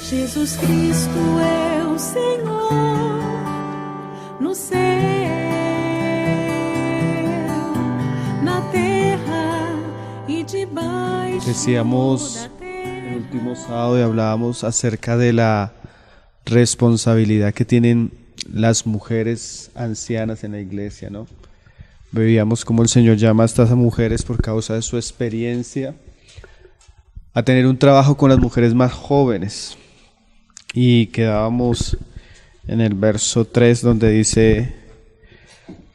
Jesus Cristo é o Senhor no céu, na terra y debaixo Decíamos da terra. el último sábado y hablábamos acerca de la responsabilidad que tienen las mujeres ancianas en la iglesia, ¿no? Veíamos cómo el Señor llama a estas mujeres por causa de su experiencia a tener un trabajo con las mujeres más jóvenes. Y quedábamos en el verso 3 donde dice: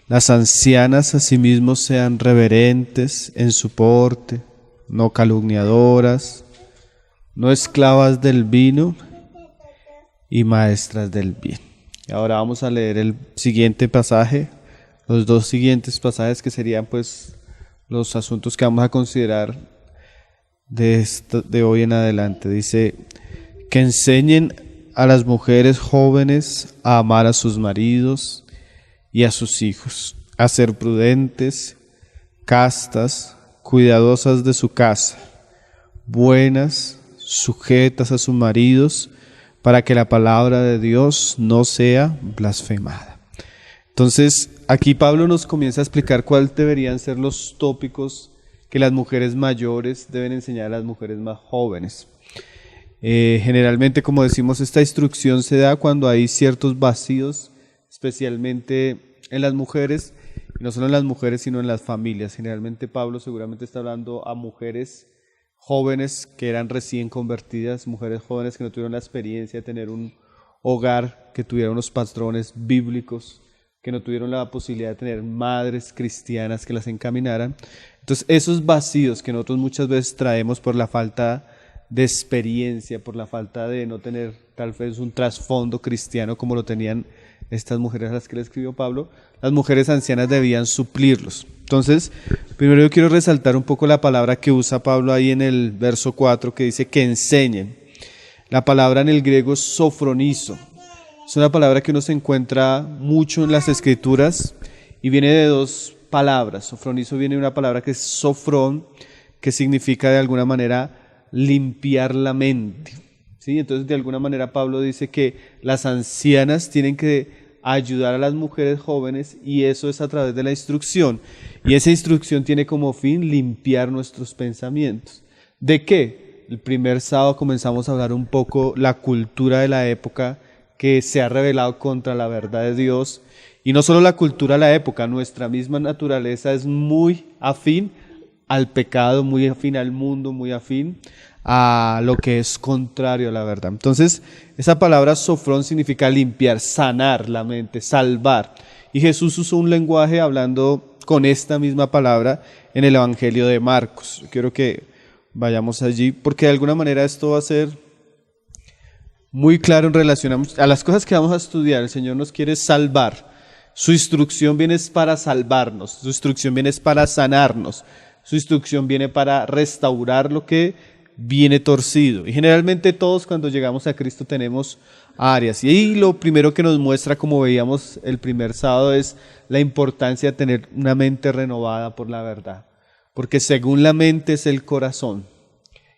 las ancianas asimismo sean reverentes en su porte, no calumniadoras, no esclavas del vino y maestras del bien. Y ahora vamos a leer el siguiente pasaje, los dos siguientes pasajes que serían pues los asuntos que vamos a considerar de hoy en adelante. Dice: que enseñen a las mujeres jóvenes a amar a sus maridos y a sus hijos, a ser prudentes, castas, cuidadosas de su casa, buenas, sujetas a sus maridos, para que la palabra de Dios no sea blasfemada. Entonces, aquí Pablo nos comienza a explicar cuáles deberían ser los tópicos que las mujeres mayores deben enseñar a las mujeres más jóvenes. Generalmente, como decimos, esta instrucción se da cuando hay ciertos vacíos, especialmente en las mujeres, y no solo en las mujeres, sino en las familias. Generalmente Pablo seguramente está hablando a mujeres jóvenes que eran recién convertidas, mujeres jóvenes que no tuvieron la experiencia de tener un hogar, que tuvieran unos patrones bíblicos, que no tuvieron la posibilidad de tener madres cristianas que las encaminaran. Entonces, esos vacíos que nosotros muchas veces traemos por la falta de experiencia, por la falta de no tener tal vez un trasfondo cristiano como lo tenían estas mujeres a las que le escribió Pablo, las mujeres ancianas debían suplirlos. Entonces, primero yo quiero resaltar un poco la palabra que usa Pablo ahí en el verso 4, que dice que enseñen. La palabra en el griego es sofronizo. Es una palabra que uno se encuentra mucho en las escrituras y viene de dos palabras. Sofronizo viene de una palabra que es sofrón, que significa de alguna manera limpiar la mente, ¿sí? Entonces, de alguna manera Pablo dice que las ancianas tienen que ayudar a las mujeres jóvenes, y eso es a través de la instrucción, y esa instrucción tiene como fin limpiar nuestros pensamientos. ¿De qué? El primer sábado comenzamos a hablar un poco la cultura de la época que se ha rebelado contra la verdad de Dios, y no solo la cultura de la época, nuestra misma naturaleza es muy afín al pecado, muy afín al mundo, muy afín a lo que es contrario a la verdad. Entonces, esa palabra sofrón significa limpiar, sanar la mente, salvar. Y Jesús usó un lenguaje hablando con esta misma palabra en el Evangelio de Marcos. Yo quiero que vayamos allí, porque de alguna manera esto va a ser muy claro en relación a las cosas que vamos a estudiar. El Señor nos quiere salvar. Su instrucción viene para salvarnos, su instrucción viene para sanarnos. Su instrucción viene para restaurar lo que viene torcido. Y generalmente todos cuando llegamos a Cristo tenemos áreas. Y ahí lo primero que nos muestra, como veíamos el primer sábado, es la importancia de tener una mente renovada por la verdad. Porque según la mente es el corazón,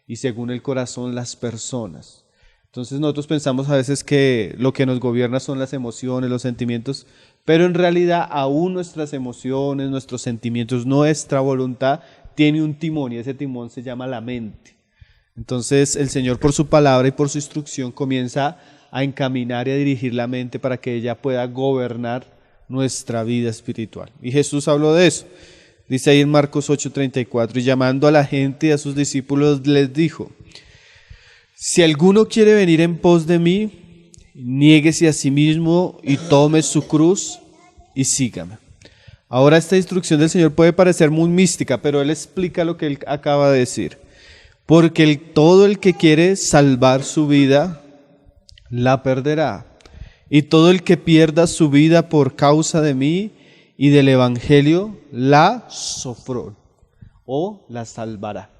y según el corazón las personas. Entonces nosotros pensamos a veces que lo que nos gobierna son las emociones, los sentimientos, pero en realidad aún nuestras emociones, nuestros sentimientos, nuestra voluntad tiene un timón, y ese timón se llama la mente. Entonces el Señor, por su palabra y por su instrucción, comienza a encaminar y a dirigir la mente para que ella pueda gobernar nuestra vida espiritual. Y Jesús habló de eso. Dice ahí en Marcos 8:34, y llamando a la gente y a sus discípulos les dijo: si alguno quiere venir en pos de mí, niéguese a sí mismo y tome su cruz y sígame. Ahora, esta instrucción del Señor puede parecer muy mística, pero Él explica lo que Él acaba de decir. Porque todo el que quiere salvar su vida, la perderá. Y todo el que pierda su vida por causa de mí y del Evangelio, la sofró o la salvará.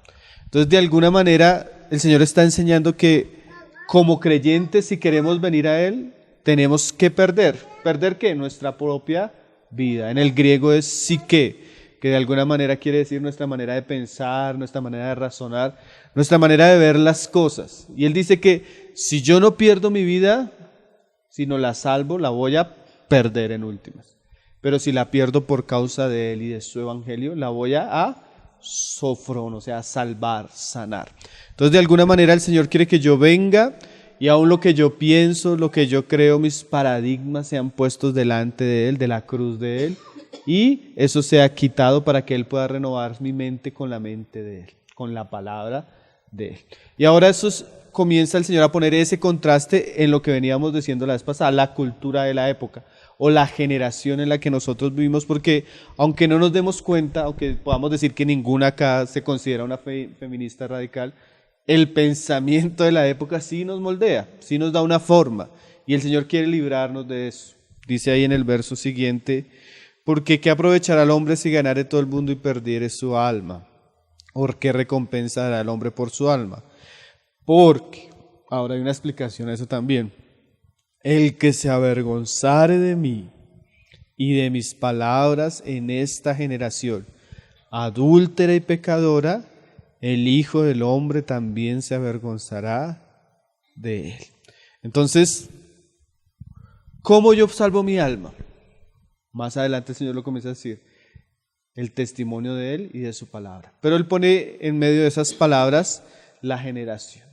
Entonces, de alguna manera, el Señor está enseñando que como creyentes, si queremos venir a Él, tenemos que perder. ¿Perder qué? Nuestra propia vida. En el griego es psique, que de alguna manera quiere decir nuestra manera de pensar, nuestra manera de razonar, nuestra manera de ver las cosas. Y él dice que si yo no pierdo mi vida, sino la salvo, la voy a perder en últimas. Pero si la pierdo por causa de Él y de su evangelio, la voy a sofron, o sea, a salvar, sanar. Entonces, de alguna manera, el Señor quiere que yo venga y aún lo que yo pienso, lo que yo creo, mis paradigmas sean puestos delante de Él, de la cruz de Él, y eso sea quitado para que Él pueda renovar mi mente con la mente de Él, con la palabra de Él. Y ahora comienza el Señor a poner ese contraste en lo que veníamos diciendo la vez pasada, la cultura de la época o la generación en la que nosotros vivimos, porque aunque no nos demos cuenta, aunque podamos decir que ninguna acá se considera una feminista radical, el pensamiento de la época sí nos moldea, sí nos da una forma, y el Señor quiere librarnos de eso. Dice ahí en el verso siguiente, porque ¿qué aprovechará el hombre si ganare todo el mundo y perdiere su alma? ¿O qué recompensa dará el hombre por su alma? Porque, ahora hay una explicación a eso también, el que se avergonzare de mí y de mis palabras en esta generación, adúltera y pecadora, el Hijo del Hombre también se avergonzará de él. Entonces, ¿cómo yo salvo mi alma? Más adelante el Señor lo comienza a decir, el testimonio de Él y de su palabra. Pero Él pone en medio de esas palabras la generación.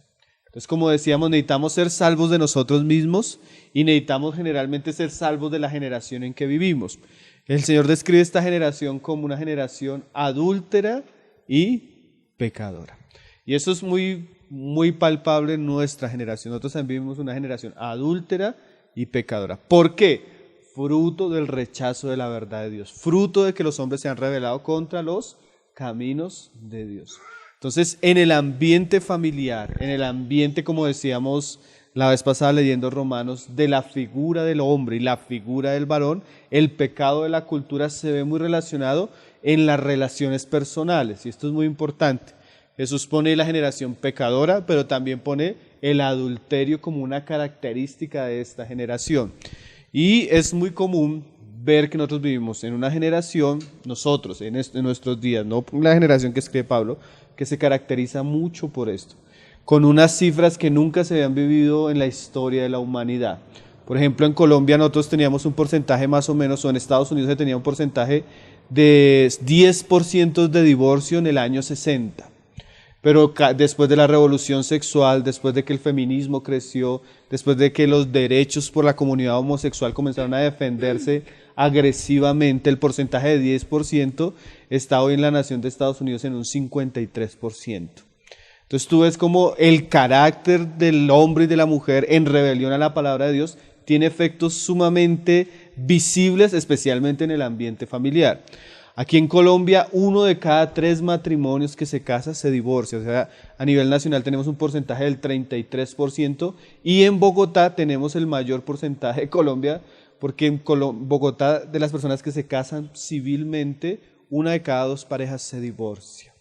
Entonces, como decíamos, necesitamos ser salvos de nosotros mismos y necesitamos generalmente ser salvos de la generación en que vivimos. El Señor describe esta generación como una generación adúltera y pecadora. Y eso es muy palpable en nuestra generación. Nosotros también vivimos una generación adúltera y pecadora. ¿Por qué? Fruto del rechazo de la verdad de Dios, fruto de que los hombres se han rebelado contra los caminos de Dios. Entonces, en el ambiente familiar, en el ambiente, como decíamos la vez pasada leyendo Romanos, de la figura del hombre y la figura del varón, el pecado de la cultura se ve muy relacionado en las relaciones personales, y esto es muy importante. Jesús pone la generación pecadora, pero también pone el adulterio como una característica de esta generación. Y es muy común ver que nosotros vivimos en una generación, nosotros, en nuestros días, no la generación que escribe Pablo, que se caracteriza mucho por esto, con unas cifras que nunca se habían vivido en la historia de la humanidad. Por ejemplo, en Colombia nosotros teníamos un porcentaje más o menos, o en Estados Unidos se tenía un porcentaje de 10% de divorcio en el año 60. Pero después de la revolución sexual, después de que el feminismo creció, después de que los derechos por la comunidad homosexual comenzaron a defenderse agresivamente, el porcentaje de 10% está hoy en la nación de Estados Unidos en un 53%. Entonces tú ves como el carácter del hombre y de la mujer en rebelión a la palabra de Dios tiene efectos sumamente visibles, especialmente en el ambiente familiar. Aquí en Colombia, 1 de cada 3 matrimonios que se casa se divorcia. O sea, a nivel nacional tenemos un porcentaje del 33% y en Bogotá tenemos el mayor porcentaje de Colombia, porque en Bogotá, de las personas que se casan civilmente, 1 de cada 2 parejas se divorcia.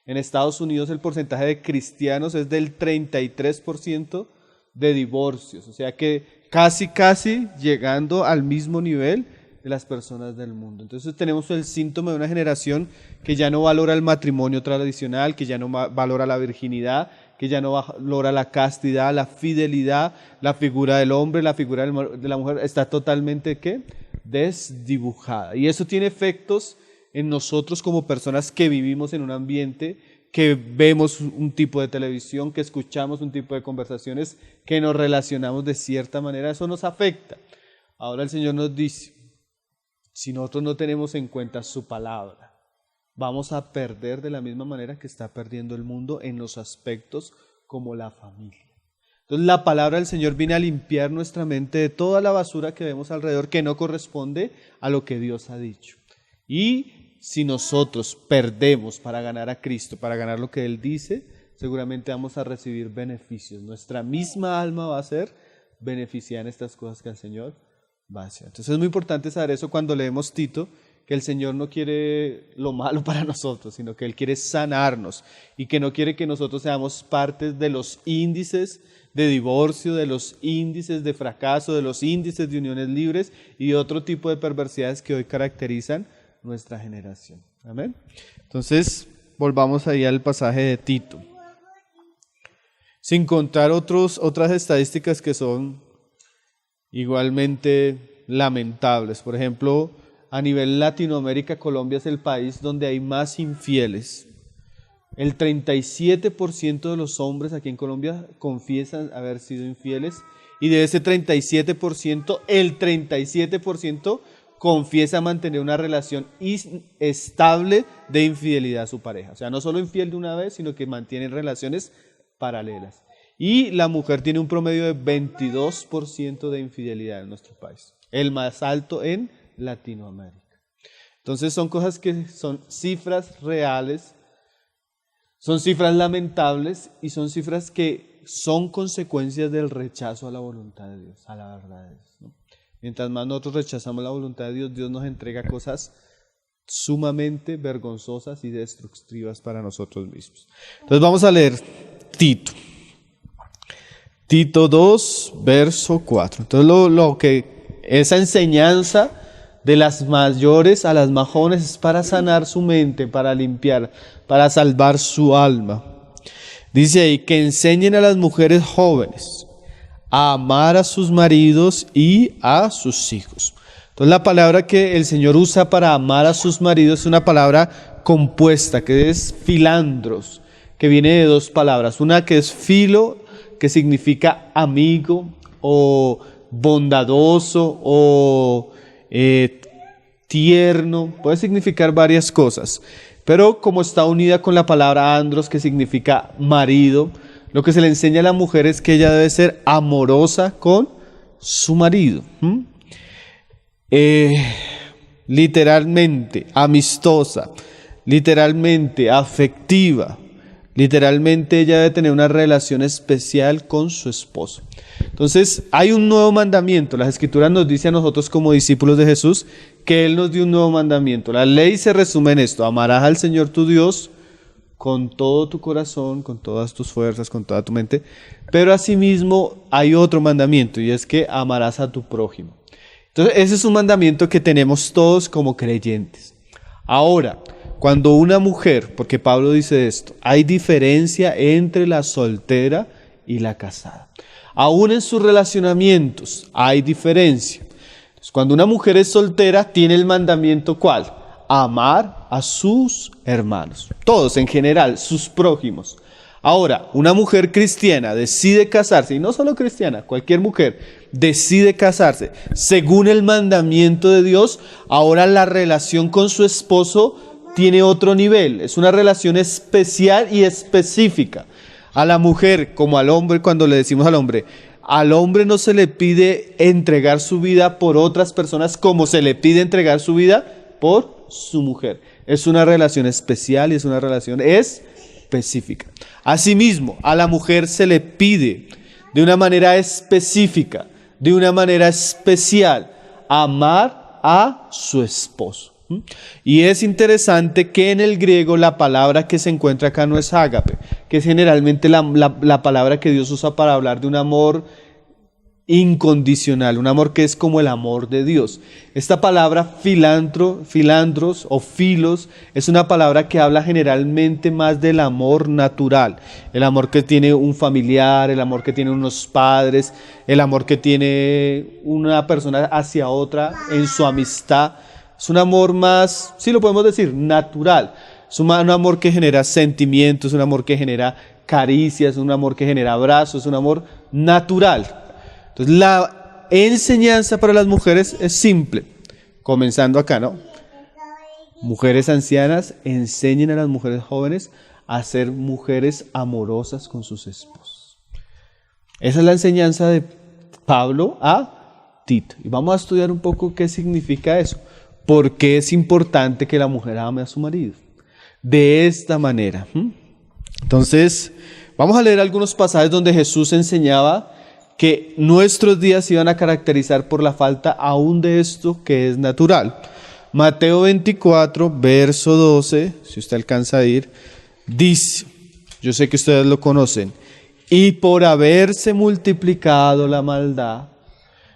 En Estados Unidos el porcentaje de cristianos es del 33% de divorcios. O sea que casi llegando al mismo nivel de las personas del mundo. Entonces tenemos el síntoma de una generación que ya no valora el matrimonio tradicional, que ya no valora la virginidad, que ya no valora la castidad, la fidelidad, la figura del hombre, la figura de la mujer, está totalmente ¿qué? Desdibujada. Y eso tiene efectos en nosotros como personas que vivimos en un ambiente, que vemos un tipo de televisión, que escuchamos un tipo de conversaciones, que nos relacionamos de cierta manera, eso nos afecta. Ahora el Señor nos dice, si nosotros no tenemos en cuenta su palabra, vamos a perder de la misma manera que está perdiendo el mundo en los aspectos como la familia. Entonces la palabra del Señor viene a limpiar nuestra mente de toda la basura que vemos alrededor que no corresponde a lo que Dios ha dicho. Y si nosotros perdemos para ganar a Cristo, para ganar lo que Él dice, seguramente vamos a recibir beneficios. Nuestra misma alma va a ser beneficiada en estas cosas que el Señor va a hacer. Entonces es muy importante saber eso cuando leemos Tito, que el Señor no quiere lo malo para nosotros, sino que Él quiere sanarnos y que no quiere que nosotros seamos parte de los índices de divorcio, de los índices de fracaso, de los índices de uniones libres y de otro tipo de perversidades que hoy caracterizan nuestra generación. Amén. Entonces, volvamos ahí al pasaje de Tito. sin contar otras estadísticas que son igualmente lamentables. Por ejemplo, a nivel Latinoamérica, Colombia es el país donde hay más infieles. El 37% de los hombres aquí en Colombia confiesan haber sido infieles, y de ese 37%, el 37% confiesa mantener una relación estable de infidelidad a su pareja. O sea, no solo infiel de una vez, sino que mantienen relaciones paralelas. Y la mujer tiene un promedio de 22% de infidelidad en nuestro país, el más alto en Latinoamérica. Entonces son cosas que son cifras reales, son cifras lamentables y son cifras que son consecuencias del rechazo a la voluntad de Dios, a la verdad de Dios, ¿no? Mientras más nosotros rechazamos la voluntad de Dios, Dios nos entrega cosas sumamente vergonzosas y destructivas para nosotros mismos. Entonces vamos a leer Tito. Tito 2, verso 4. Entonces esa enseñanza de las mayores a las más jóvenes es para sanar su mente, para limpiar, para salvar su alma. Dice ahí que enseñen a las mujeres jóvenes a amar a sus maridos y a sus hijos. Entonces la palabra que el Señor usa para amar a sus maridos es una palabra compuesta, que es filandros, que viene de dos palabras. Una que es filo, que significa amigo o bondadoso o tierno, puede significar varias cosas, pero como está unida con la palabra andros, que significa marido, lo que se le enseña a la mujer es que ella debe ser amorosa con su marido. Literalmente amistosa, literalmente afectiva, literalmente ella debe tener una relación especial con su esposo. Entonces hay un nuevo mandamiento. Las Escrituras nos dicen a nosotros como discípulos de Jesús que Él nos dio un nuevo mandamiento. La ley se resume en esto: amarás al Señor tu Dios con todo tu corazón, con todas tus fuerzas, con toda tu mente. Pero asimismo hay otro mandamiento, y es que amarás a tu prójimo. Entonces ese es un mandamiento que tenemos todos como creyentes. Ahora, cuando una mujer, porque Pablo dice esto, hay diferencia entre la soltera y la casada. Aún en sus relacionamientos hay diferencia. Entonces, cuando una mujer es soltera, tiene el mandamiento ¿cuál? Amar a sus hermanos, todos en general, sus prójimos. Ahora, una mujer cristiana decide casarse, y no solo cristiana, cualquier mujer decide casarse según el mandamiento de Dios. Ahora la relación con su esposo tiene otro nivel, es una relación especial y específica. A la mujer como al hombre, cuando le decimos al hombre no se le pide entregar su vida por otras personas como se le pide entregar su vida por su mujer. Es una relación especial y es una relación específica. Asimismo, a la mujer se le pide de una manera específica, de una manera especial, amar a su esposo. Y es interesante que en el griego la palabra que se encuentra acá no es ágape, que es generalmente la palabra que Dios usa para hablar de un amor incondicional, un amor que es como el amor de Dios. Esta palabra filandros o filos es una palabra que habla generalmente más del amor natural, el amor que tiene un familiar, el amor que tiene unos padres, el amor que tiene una persona hacia otra en su amistad. Es un amor más, sí lo podemos decir, natural. Es un amor que genera sentimientos, un amor que genera caricias, un amor que genera abrazos, un amor natural. Entonces la enseñanza para las mujeres es simple, comenzando acá, ¿no? Mujeres ancianas, enseñen a las mujeres jóvenes a ser mujeres amorosas con sus esposos. Esa es la enseñanza de Pablo a Tito. Y vamos a estudiar un poco qué significa eso. ¿Por qué es importante que la mujer ame a su marido? De esta manera. Entonces, vamos a leer algunos pasajes donde Jesús enseñaba que nuestros días iban a caracterizar por la falta aún de esto que es natural. Mateo 24, verso 12, si usted alcanza a ir, dice, yo sé que ustedes lo conocen, y por haberse multiplicado la maldad.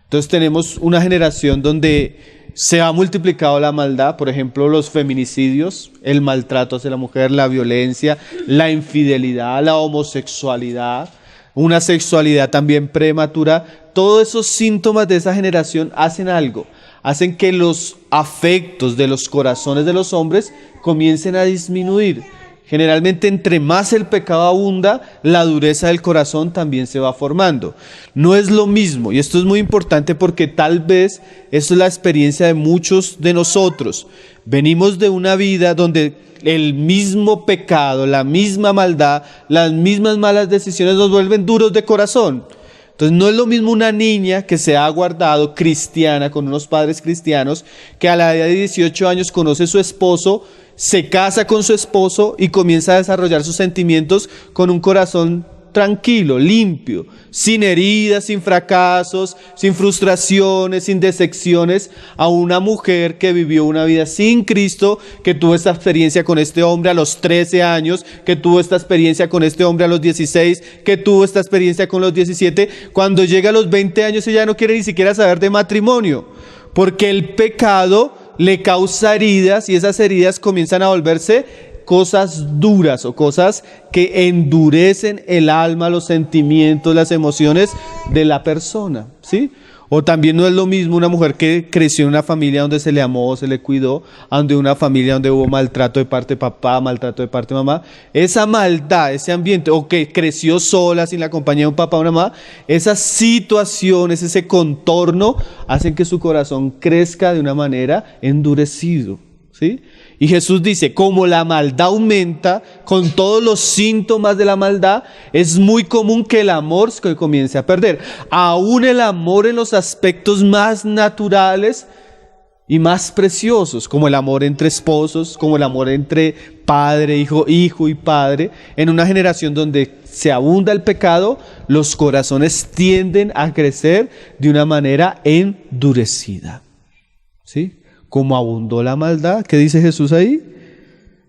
Entonces tenemos una generación donde se ha multiplicado la maldad, por ejemplo, los feminicidios, el maltrato hacia la mujer, la violencia, la infidelidad, la homosexualidad, una sexualidad también prematura. Todos esos síntomas de esa generación hacen algo, hacen que los afectos de los corazones de los hombres comiencen a disminuir. Generalmente, entre más el pecado abunda, la dureza del corazón también se va formando. No es lo mismo, y esto es muy importante porque tal vez esto es la experiencia de muchos de nosotros. Venimos de una vida donde el mismo pecado, la misma maldad, las mismas malas decisiones nos vuelven duros de corazón. Entonces no es lo mismo una niña que se ha guardado cristiana con unos padres cristianos, que a la edad de 18 años conoce a su esposo, se casa con su esposo y comienza a desarrollar sus sentimientos con un corazón tranquilo, limpio, sin heridas, sin fracasos, sin frustraciones, sin decepciones, a una mujer que vivió una vida sin Cristo, que tuvo esta experiencia con este hombre a los 13 años, que tuvo esta experiencia con este hombre a los 16, que tuvo esta experiencia con los 17, cuando llega a los 20 años ella no quiere ni siquiera saber de matrimonio, porque el pecado le causa heridas y esas heridas comienzan a volverse cosas duras o cosas que endurecen el alma, los sentimientos, las emociones de la persona, ¿sí? O también no es lo mismo una mujer que creció en una familia donde se le amó, se le cuidó, donde una familia donde hubo maltrato de parte de papá, maltrato de parte de mamá. Esa maldad, ese ambiente, o que creció sola sin la compañía de un papá o una mamá, esas situaciones, ese contorno, hacen que su corazón crezca de una manera endurecido, ¿sí? Y Jesús dice, como la maldad aumenta, con todos los síntomas de la maldad, es muy común que el amor se comience a perder. Aún el amor en los aspectos más naturales y más preciosos, como el amor entre esposos, como el amor entre padre, hijo, hijo y padre, en una generación donde se abunda el pecado, los corazones tienden a crecer de una manera endurecida, ¿sí? Como abundó la maldad, ¿qué dice Jesús ahí?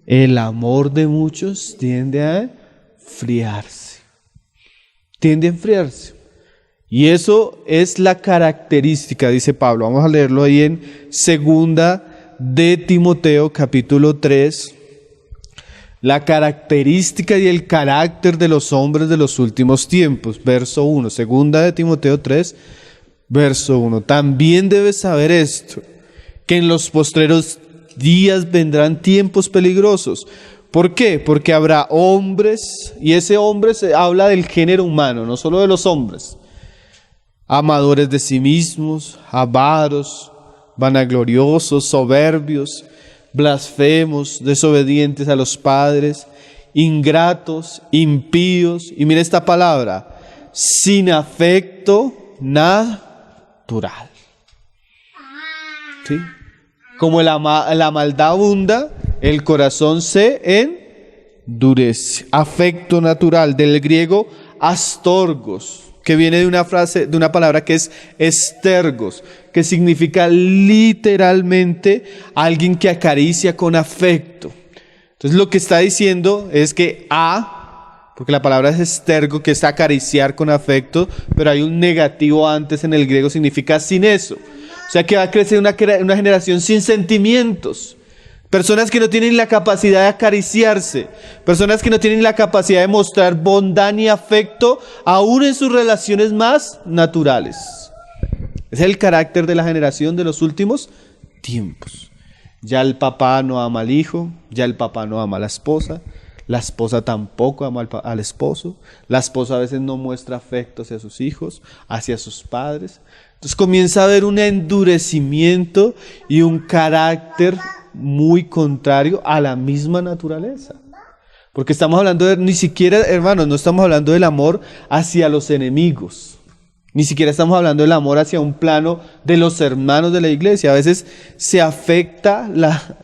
El amor de muchos tiende a enfriarse. Tiende a enfriarse. Y eso es la característica, dice Pablo. Vamos a leerlo ahí en 2 de Timoteo, capítulo 3. La característica y el carácter de los hombres de los últimos tiempos. Verso 1. 2 de Timoteo 3, verso 1. También debes saber esto, que en los postreros días vendrán tiempos peligrosos. ¿Por qué? Porque habrá hombres, y ese hombre se habla del género humano, no solo de los hombres, amadores de sí mismos, avaros, vanagloriosos, soberbios, blasfemos, desobedientes a los padres, ingratos, impíos, y mira esta palabra, sin afecto natural. ¿Sí? Como la maldad abunda, el corazón se endurece. Afecto natural, del griego astorgos, que viene de una palabra que es estergos, que significa literalmente alguien que acaricia con afecto. Entonces lo que está diciendo es que porque la palabra es estergo, que es acariciar con afecto, pero hay un negativo antes en el griego, significa sin eso. O sea que va a crecer una generación sin sentimientos. Personas que no tienen la capacidad de acariciarse. Personas que no tienen la capacidad de mostrar bondad ni afecto, aún en sus relaciones más naturales. Es el carácter de la generación de los últimos tiempos. Ya el papá no ama al hijo, ya el papá no ama a la esposa tampoco ama al esposo, la esposa a veces no muestra afecto hacia sus hijos, hacia sus padres. Entonces comienza a haber un endurecimiento y un carácter muy contrario a la misma naturaleza. Porque estamos hablando ni siquiera, hermanos, no estamos hablando del amor hacia los enemigos. Ni siquiera estamos hablando del amor hacia un plano de los hermanos de la iglesia. A veces se afecta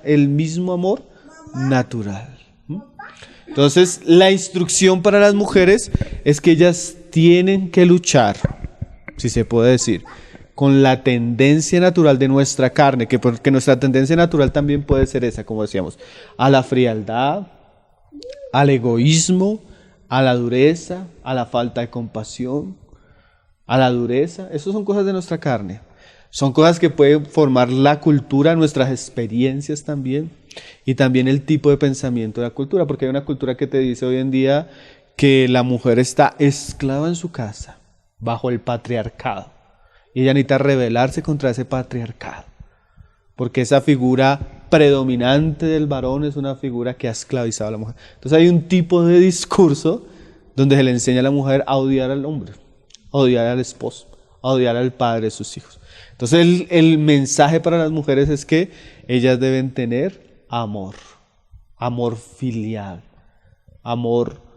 el mismo amor natural. Entonces, la instrucción para las mujeres es que ellas tienen que luchar, si se puede decir, con la tendencia natural de nuestra carne, porque nuestra tendencia natural también puede ser esa, como decíamos, a la frialdad, al egoísmo, a la dureza, a la falta de compasión, a la dureza. Esas son cosas de nuestra carne. Son cosas que pueden formar la cultura, nuestras experiencias también, y también el tipo de pensamiento de la cultura, porque hay una cultura que te dice hoy en día que la mujer está esclava en su casa, bajo el patriarcado. Y ella necesita rebelarse contra ese patriarcado. Porque esa figura predominante del varón es una figura que ha esclavizado a la mujer. Entonces hay un tipo de discurso donde se le enseña a la mujer a odiar al hombre, a odiar al esposo, a odiar al padre de sus hijos. Entonces el mensaje para las mujeres es que ellas deben tener amor, amor filial, amor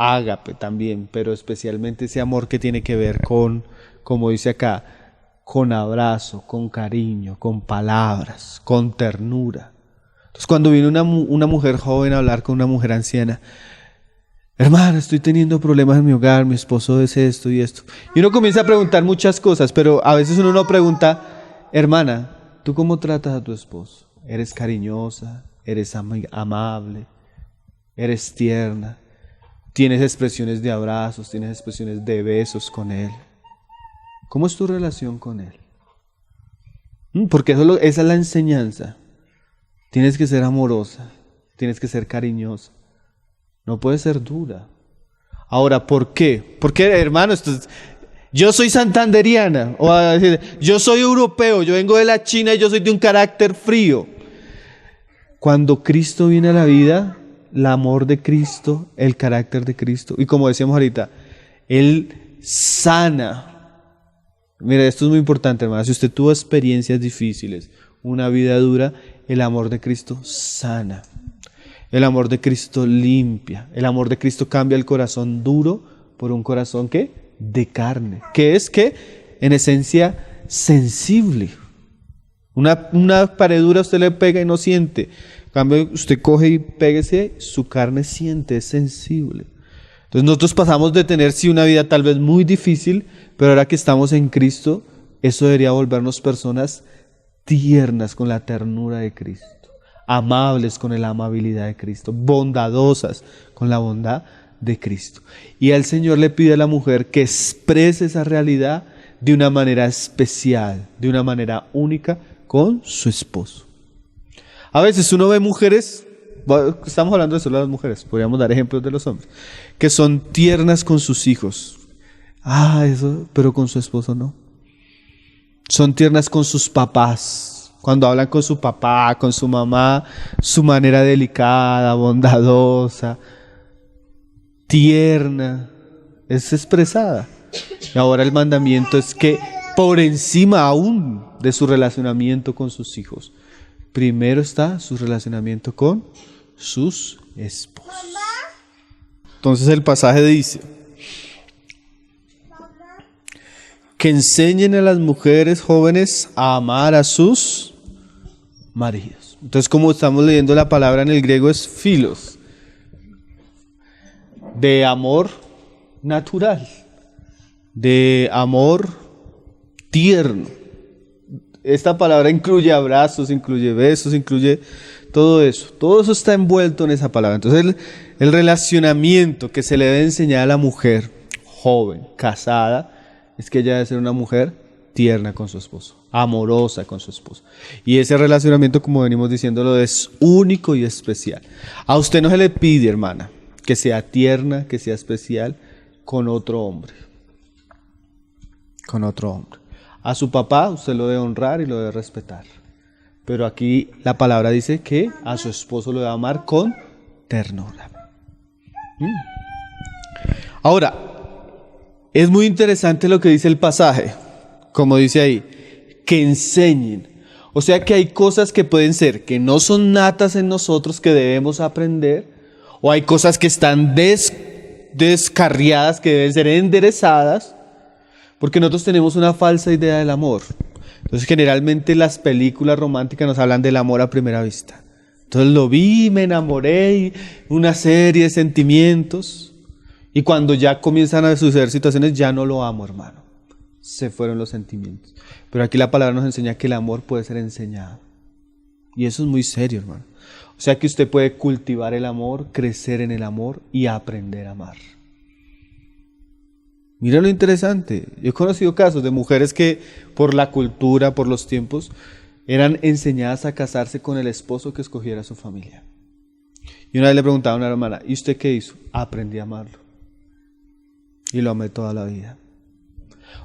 ágape también, pero especialmente ese amor que tiene que ver con, como dice acá, con abrazo, con cariño, con palabras, con ternura. Entonces cuando viene una mujer joven a hablar con una mujer anciana, hermana, estoy teniendo problemas en mi hogar, mi esposo es esto y esto. Y uno comienza a preguntar muchas cosas, pero a veces uno no pregunta, hermana, ¿tú cómo tratas a tu esposo? ¿Eres cariñosa? ¿Eres amable? ¿Eres tierna? ¿Tienes expresiones de abrazos? ¿Tienes expresiones de besos con él? ¿Cómo es tu relación con él? Porque esa es la enseñanza. Tienes que ser amorosa, tienes que ser cariñosa. No puede ser dura. Ahora, ¿por qué? Porque, hermano, yo soy santanderiana, o a decir, yo soy europeo, yo vengo de la China y yo soy de un carácter frío. Cuando Cristo viene a la vida, el amor de Cristo, el carácter de Cristo, y como decíamos ahorita, Él sana. Mira, esto es muy importante, hermano. Si usted tuvo experiencias difíciles, una vida dura, el amor de Cristo sana. El amor de Cristo limpia. El amor de Cristo cambia el corazón duro por un corazón ¿qué? De carne. Que es que, en esencia, sensible. Una pared dura usted le pega y no siente. En cambio, usted coge y pégese, su carne siente, es sensible. Entonces nosotros pasamos de tener sí una vida tal vez muy difícil, pero ahora que estamos en Cristo, eso debería volvernos personas tiernas con la ternura de Cristo, amables con la amabilidad de Cristo, bondadosas con la bondad de Cristo. Y el Señor le pide a la mujer que exprese esa realidad de una manera especial, de una manera única con su esposo. A veces uno ve mujeres, estamos hablando de solo las mujeres, podríamos dar ejemplos de los hombres, que son tiernas con sus hijos. Eso, pero con su esposo no. Son tiernas con sus papás. Cuando hablan con su papá, con su mamá, su manera delicada, bondadosa, tierna, es expresada. Y ahora el mandamiento es que por encima aún de su relacionamiento con sus hijos, primero está su relacionamiento con sus esposos. Entonces el pasaje dice que enseñen a las mujeres jóvenes a amar a sus maridos. Entonces, como estamos leyendo la palabra en el griego es filos, de amor natural, de amor tierno. Esta palabra incluye abrazos, incluye besos, incluye todo eso. Todo eso está envuelto en esa palabra. Entonces el relacionamiento que se le debe enseñar a la mujer joven, casada, es que ella debe ser una mujer tierna con su esposo, amorosa con su esposo. Y ese relacionamiento, como venimos diciéndolo, es único y especial. A usted no se le pide, hermana, que sea tierna, que sea especial con otro hombre. Con otro hombre. A su papá usted lo debe honrar y lo debe respetar. Pero aquí la palabra dice que a su esposo lo debe amar con ternura. Ahora, es muy interesante lo que dice el pasaje, como dice ahí, que enseñen. O sea que hay cosas que pueden ser que no son natas en nosotros que debemos aprender, o hay cosas que están descarriadas que deben ser enderezadas, porque nosotros tenemos una falsa idea del amor. Entonces generalmente las películas románticas nos hablan del amor a primera vista. Entonces lo vi, me enamoré, y una serie de sentimientos. Y cuando ya comienzan a suceder situaciones, ya no lo amo, hermano. Se fueron los sentimientos. Pero aquí la palabra nos enseña que el amor puede ser enseñado. Y eso es muy serio, hermano. O sea que usted puede cultivar el amor, crecer en el amor y aprender a amar. Mira lo interesante. Yo he conocido casos de mujeres que por la cultura, por los tiempos, eran enseñadas a casarse con el esposo que escogiera su familia. Y una vez le preguntaba a una hermana, ¿y usted qué hizo? Aprendí a amarlo. y lo amé toda la vida.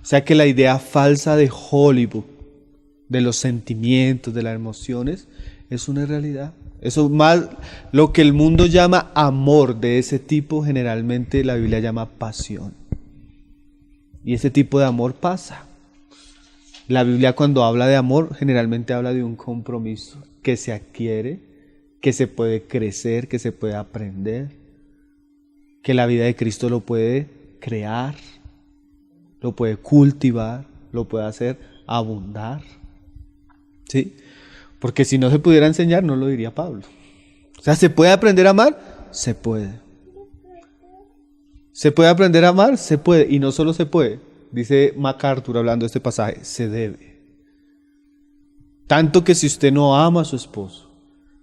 O sea que la idea falsa de Hollywood, de los sentimientos, de las emociones, es una realidad. Eso más, lo que el mundo llama amor de ese tipo, generalmente la Biblia llama pasión. Y ese tipo de amor pasa. La Biblia cuando habla de amor, generalmente habla de un compromiso que se adquiere, que se puede crecer, que se puede aprender, que la vida de Cristo lo puede crear, lo puede cultivar, lo puede hacer abundar. ¿Sí? Porque si no se pudiera enseñar, no lo diría Pablo. O sea, ¿se puede aprender a amar? Se puede. ¿Se puede aprender a amar? Se puede. Y no solo se puede, dice MacArthur hablando de este pasaje, se debe. Tanto que si usted no ama a su esposo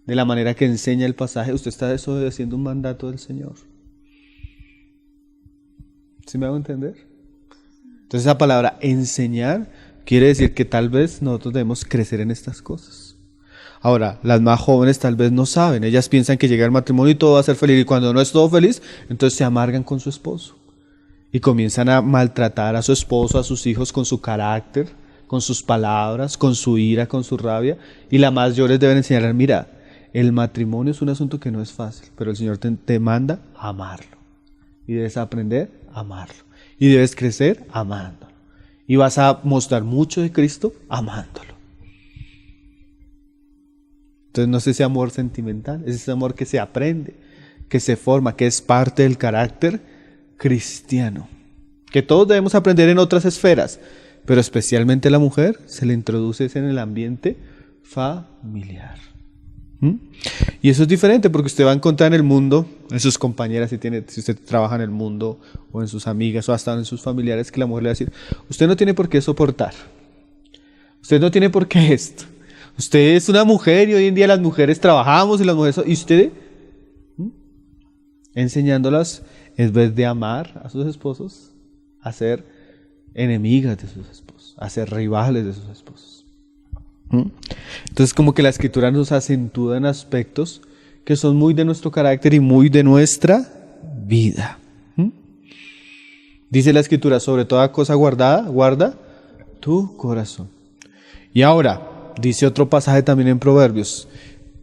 de la manera que enseña el pasaje, usted está desobedeciendo un mandato del Señor. ¿Sí me hago entender? Entonces esa palabra enseñar quiere decir que tal vez nosotros debemos crecer en estas cosas. Ahora, las más jóvenes tal vez no saben, ellas piensan que llega el matrimonio y todo va a ser feliz, y cuando no es todo feliz, entonces se amargan con su esposo y comienzan a maltratar a su esposo, a sus hijos con su carácter, con sus palabras, con su ira, con su rabia, y las mayores deben enseñarles, mira, el matrimonio es un asunto que no es fácil, pero el Señor te manda a amarlo y debes aprender a amarlo y debes crecer amándolo y vas a mostrar mucho de Cristo amándolo. Entonces no es ese amor sentimental, es ese amor que se aprende, que se forma, que es parte del carácter cristiano. Que todos debemos aprender en otras esferas, pero especialmente a la mujer se le introduce en el ambiente familiar. Y eso es diferente porque usted va a encontrar en el mundo, en sus compañeras, si usted trabaja en el mundo, o en sus amigas, o hasta en sus familiares, que la mujer le va a decir, usted no tiene por qué soportar, usted no tiene por qué esto. Usted es una mujer y hoy en día las mujeres trabajamos y las mujeres... ¿Y usted? Enseñándolas, en vez de amar a sus esposos, a ser enemigas de sus esposos, a ser rivales de sus esposos. Entonces como que la Escritura nos acentúa en aspectos que son muy de nuestro carácter y muy de nuestra vida. Dice la Escritura, sobre toda cosa guardada, guarda tu corazón. Y ahora... dice otro pasaje también en Proverbios,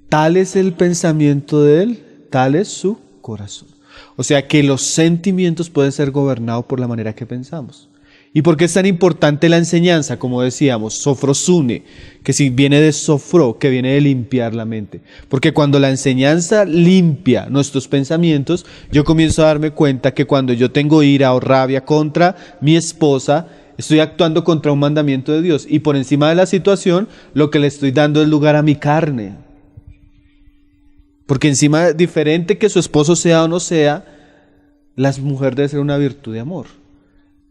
tal es el pensamiento de él, tal es su corazón. O sea que los sentimientos pueden ser gobernados por la manera que pensamos. ¿Y por qué es tan importante la enseñanza? Como decíamos, sofrosune, que si viene de sofro, que viene de limpiar la mente. Porque cuando la enseñanza limpia nuestros pensamientos, yo comienzo a darme cuenta que cuando yo tengo ira o rabia contra mi esposa, estoy actuando contra un mandamiento de Dios y por encima de la situación lo que le estoy dando es lugar a mi carne. Porque encima, diferente que su esposo sea o no sea, la mujer debe ser una virtud de amor.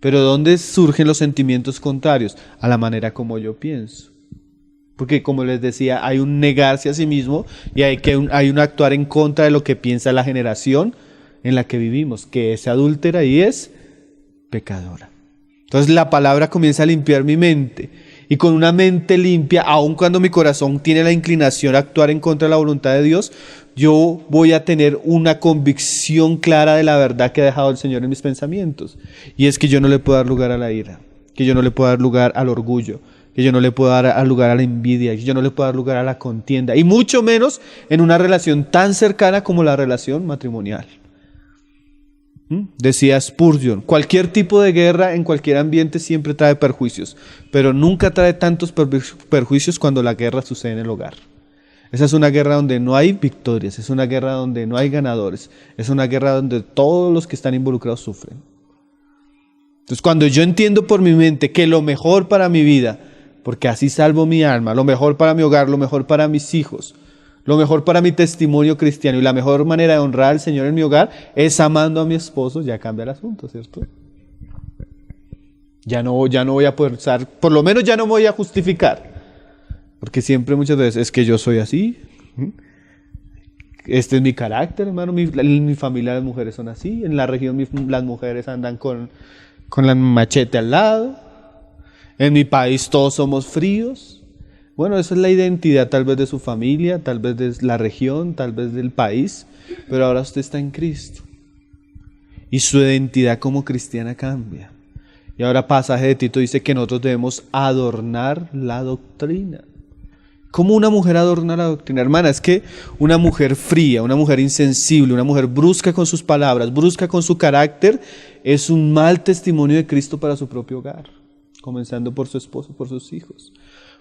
Pero ¿dónde surgen los sentimientos contrarios? A la manera como yo pienso. Porque como les decía, hay un negarse a sí mismo y hay un actuar en contra de lo que piensa la generación en la que vivimos, que es adúltera y es pecadora. Entonces la palabra comienza a limpiar mi mente. Y con una mente limpia, aun cuando mi corazón tiene la inclinación a actuar en contra de la voluntad de Dios, yo voy a tener una convicción clara de la verdad que ha dejado el Señor en mis pensamientos. Y es que yo no le puedo dar lugar a la ira, que yo no le puedo dar lugar al orgullo, que yo no le puedo dar lugar a la envidia, que yo no le puedo dar lugar a la contienda. Y mucho menos en una relación tan cercana como la relación matrimonial. Decía Spurgeon, cualquier tipo de guerra en cualquier ambiente siempre trae perjuicios, pero nunca trae tantos perjuicios cuando la guerra sucede en el hogar. Esa es una guerra donde no hay victorias, es una guerra donde no hay ganadores, es una guerra donde todos los que están involucrados sufren. Entonces cuando yo entiendo por mi mente que lo mejor para mi vida, porque así salvo mi alma, lo mejor para mi hogar, lo mejor para mis hijos, lo mejor para mi testimonio cristiano y la mejor manera de honrar al Señor en mi hogar es amando a mi esposo, ya cambia el asunto, ¿cierto? Ya no voy a poder usar, por lo menos ya no me voy a justificar. Porque siempre muchas veces es que yo soy así. Este es mi carácter, hermano. En mi familia las mujeres son así. En la región las mujeres andan con la machete al lado. En mi país todos somos fríos. Bueno, esa es la identidad tal vez de su familia, tal vez de la región, tal vez del país, pero ahora usted está en Cristo. y su identidad como cristiana cambia. Y ahora pasaje de Tito dice que nosotros debemos adornar la doctrina. ¿Cómo una mujer adorna la doctrina? Hermana, es que una mujer fría, una mujer insensible, una mujer brusca con sus palabras, brusca con su carácter, es un mal testimonio de Cristo para su propio hogar, comenzando por su esposo, por sus hijos.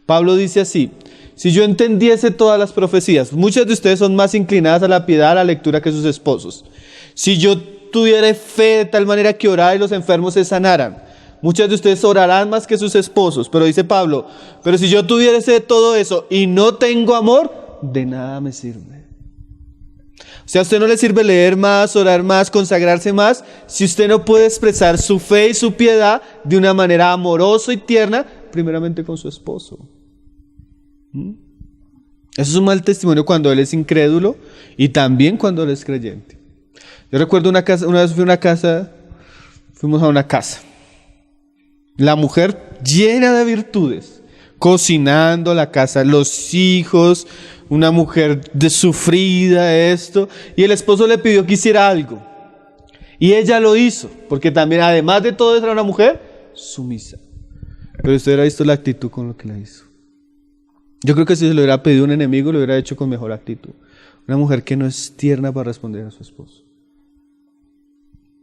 Pablo dice así: si yo entendiese todas las profecías, muchas de ustedes son más inclinadas a la piedad, a la lectura que sus esposos. Si yo tuviera fe de tal manera que orara y los enfermos se sanaran, muchas de ustedes orarán más que sus esposos. Pero dice Pablo, pero si yo tuviese todo eso y no tengo amor, de nada me sirve. O sea, a usted no le sirve leer más, orar más, consagrarse más, si usted no puede expresar su fe y su piedad de una manera amorosa y tierna, primeramente con su esposo. Eso es un mal testimonio cuando él es incrédulo y también cuando él es creyente. Yo recuerdo una vez fuimos a una casa. La mujer llena de virtudes, cocinando la casa, los hijos, una mujer sufrida, esto, y el esposo le pidió que hiciera algo. Y ella lo hizo, porque también, además de todo, era una mujer sumisa. Pero usted hubiera visto la actitud con lo que la hizo. Yo creo que si se lo hubiera pedido un enemigo, lo hubiera hecho con mejor actitud. Una mujer que no es tierna para responder a su esposo.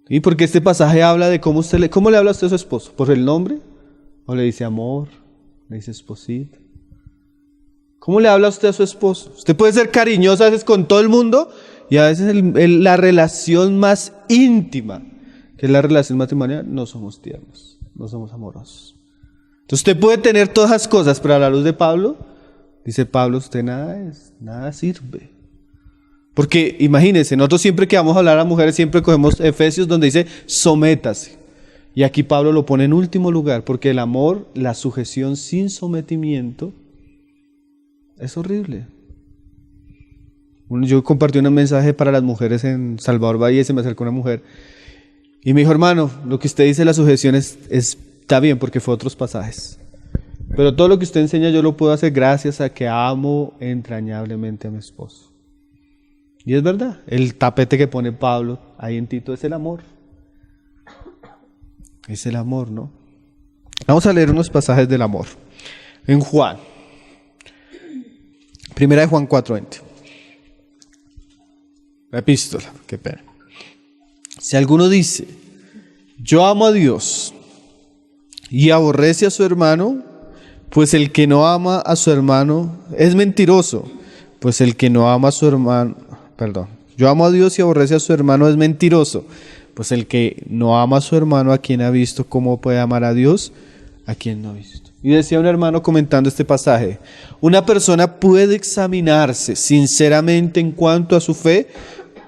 ¿Y porque este pasaje habla de cómo le habla a usted a su esposo? ¿Por el nombre? ¿O le dice amor? ¿Le dice esposita? ¿Cómo le habla usted a su esposo? Usted puede ser cariñoso a veces con todo el mundo y a veces la relación más íntima, que es la relación matrimonial, no somos tiernos, no somos amorosos. Entonces usted puede tener todas las cosas, pero a la luz de Pablo, dice Pablo, usted nada sirve. Porque imagínense, nosotros siempre que vamos a hablar a mujeres, siempre cogemos Efesios donde dice sométase. Y aquí Pablo lo pone en último lugar, porque el amor, la sujeción sin sometimiento, es horrible. Yo compartí un mensaje para las mujeres en Salvador Bahía y se me acercó una mujer y me dijo, hermano, lo que usted dice de la sujeción está bien porque fue otros pasajes. Pero todo lo que usted enseña yo lo puedo hacer gracias a que amo entrañablemente a mi esposo. Y es verdad, el tapete que pone Pablo ahí en Tito es el amor. Es el amor, ¿no? Vamos a leer unos pasajes del amor. En Juan. Primera de Juan 4:20. La epístola, qué pena. Si alguno dice, yo amo a Dios y aborrece a su hermano, pues el que no ama a su hermano es mentiroso. Pues el que no ama a su hermano, yo amo a Dios y aborrece a su hermano es mentiroso. Pues el que no ama a su hermano, ¿a quien ha visto? ¿Cómo puede amar a Dios? ¿A quien no ha visto? Y decía un hermano comentando este pasaje, una persona puede examinarse sinceramente en cuanto a su fe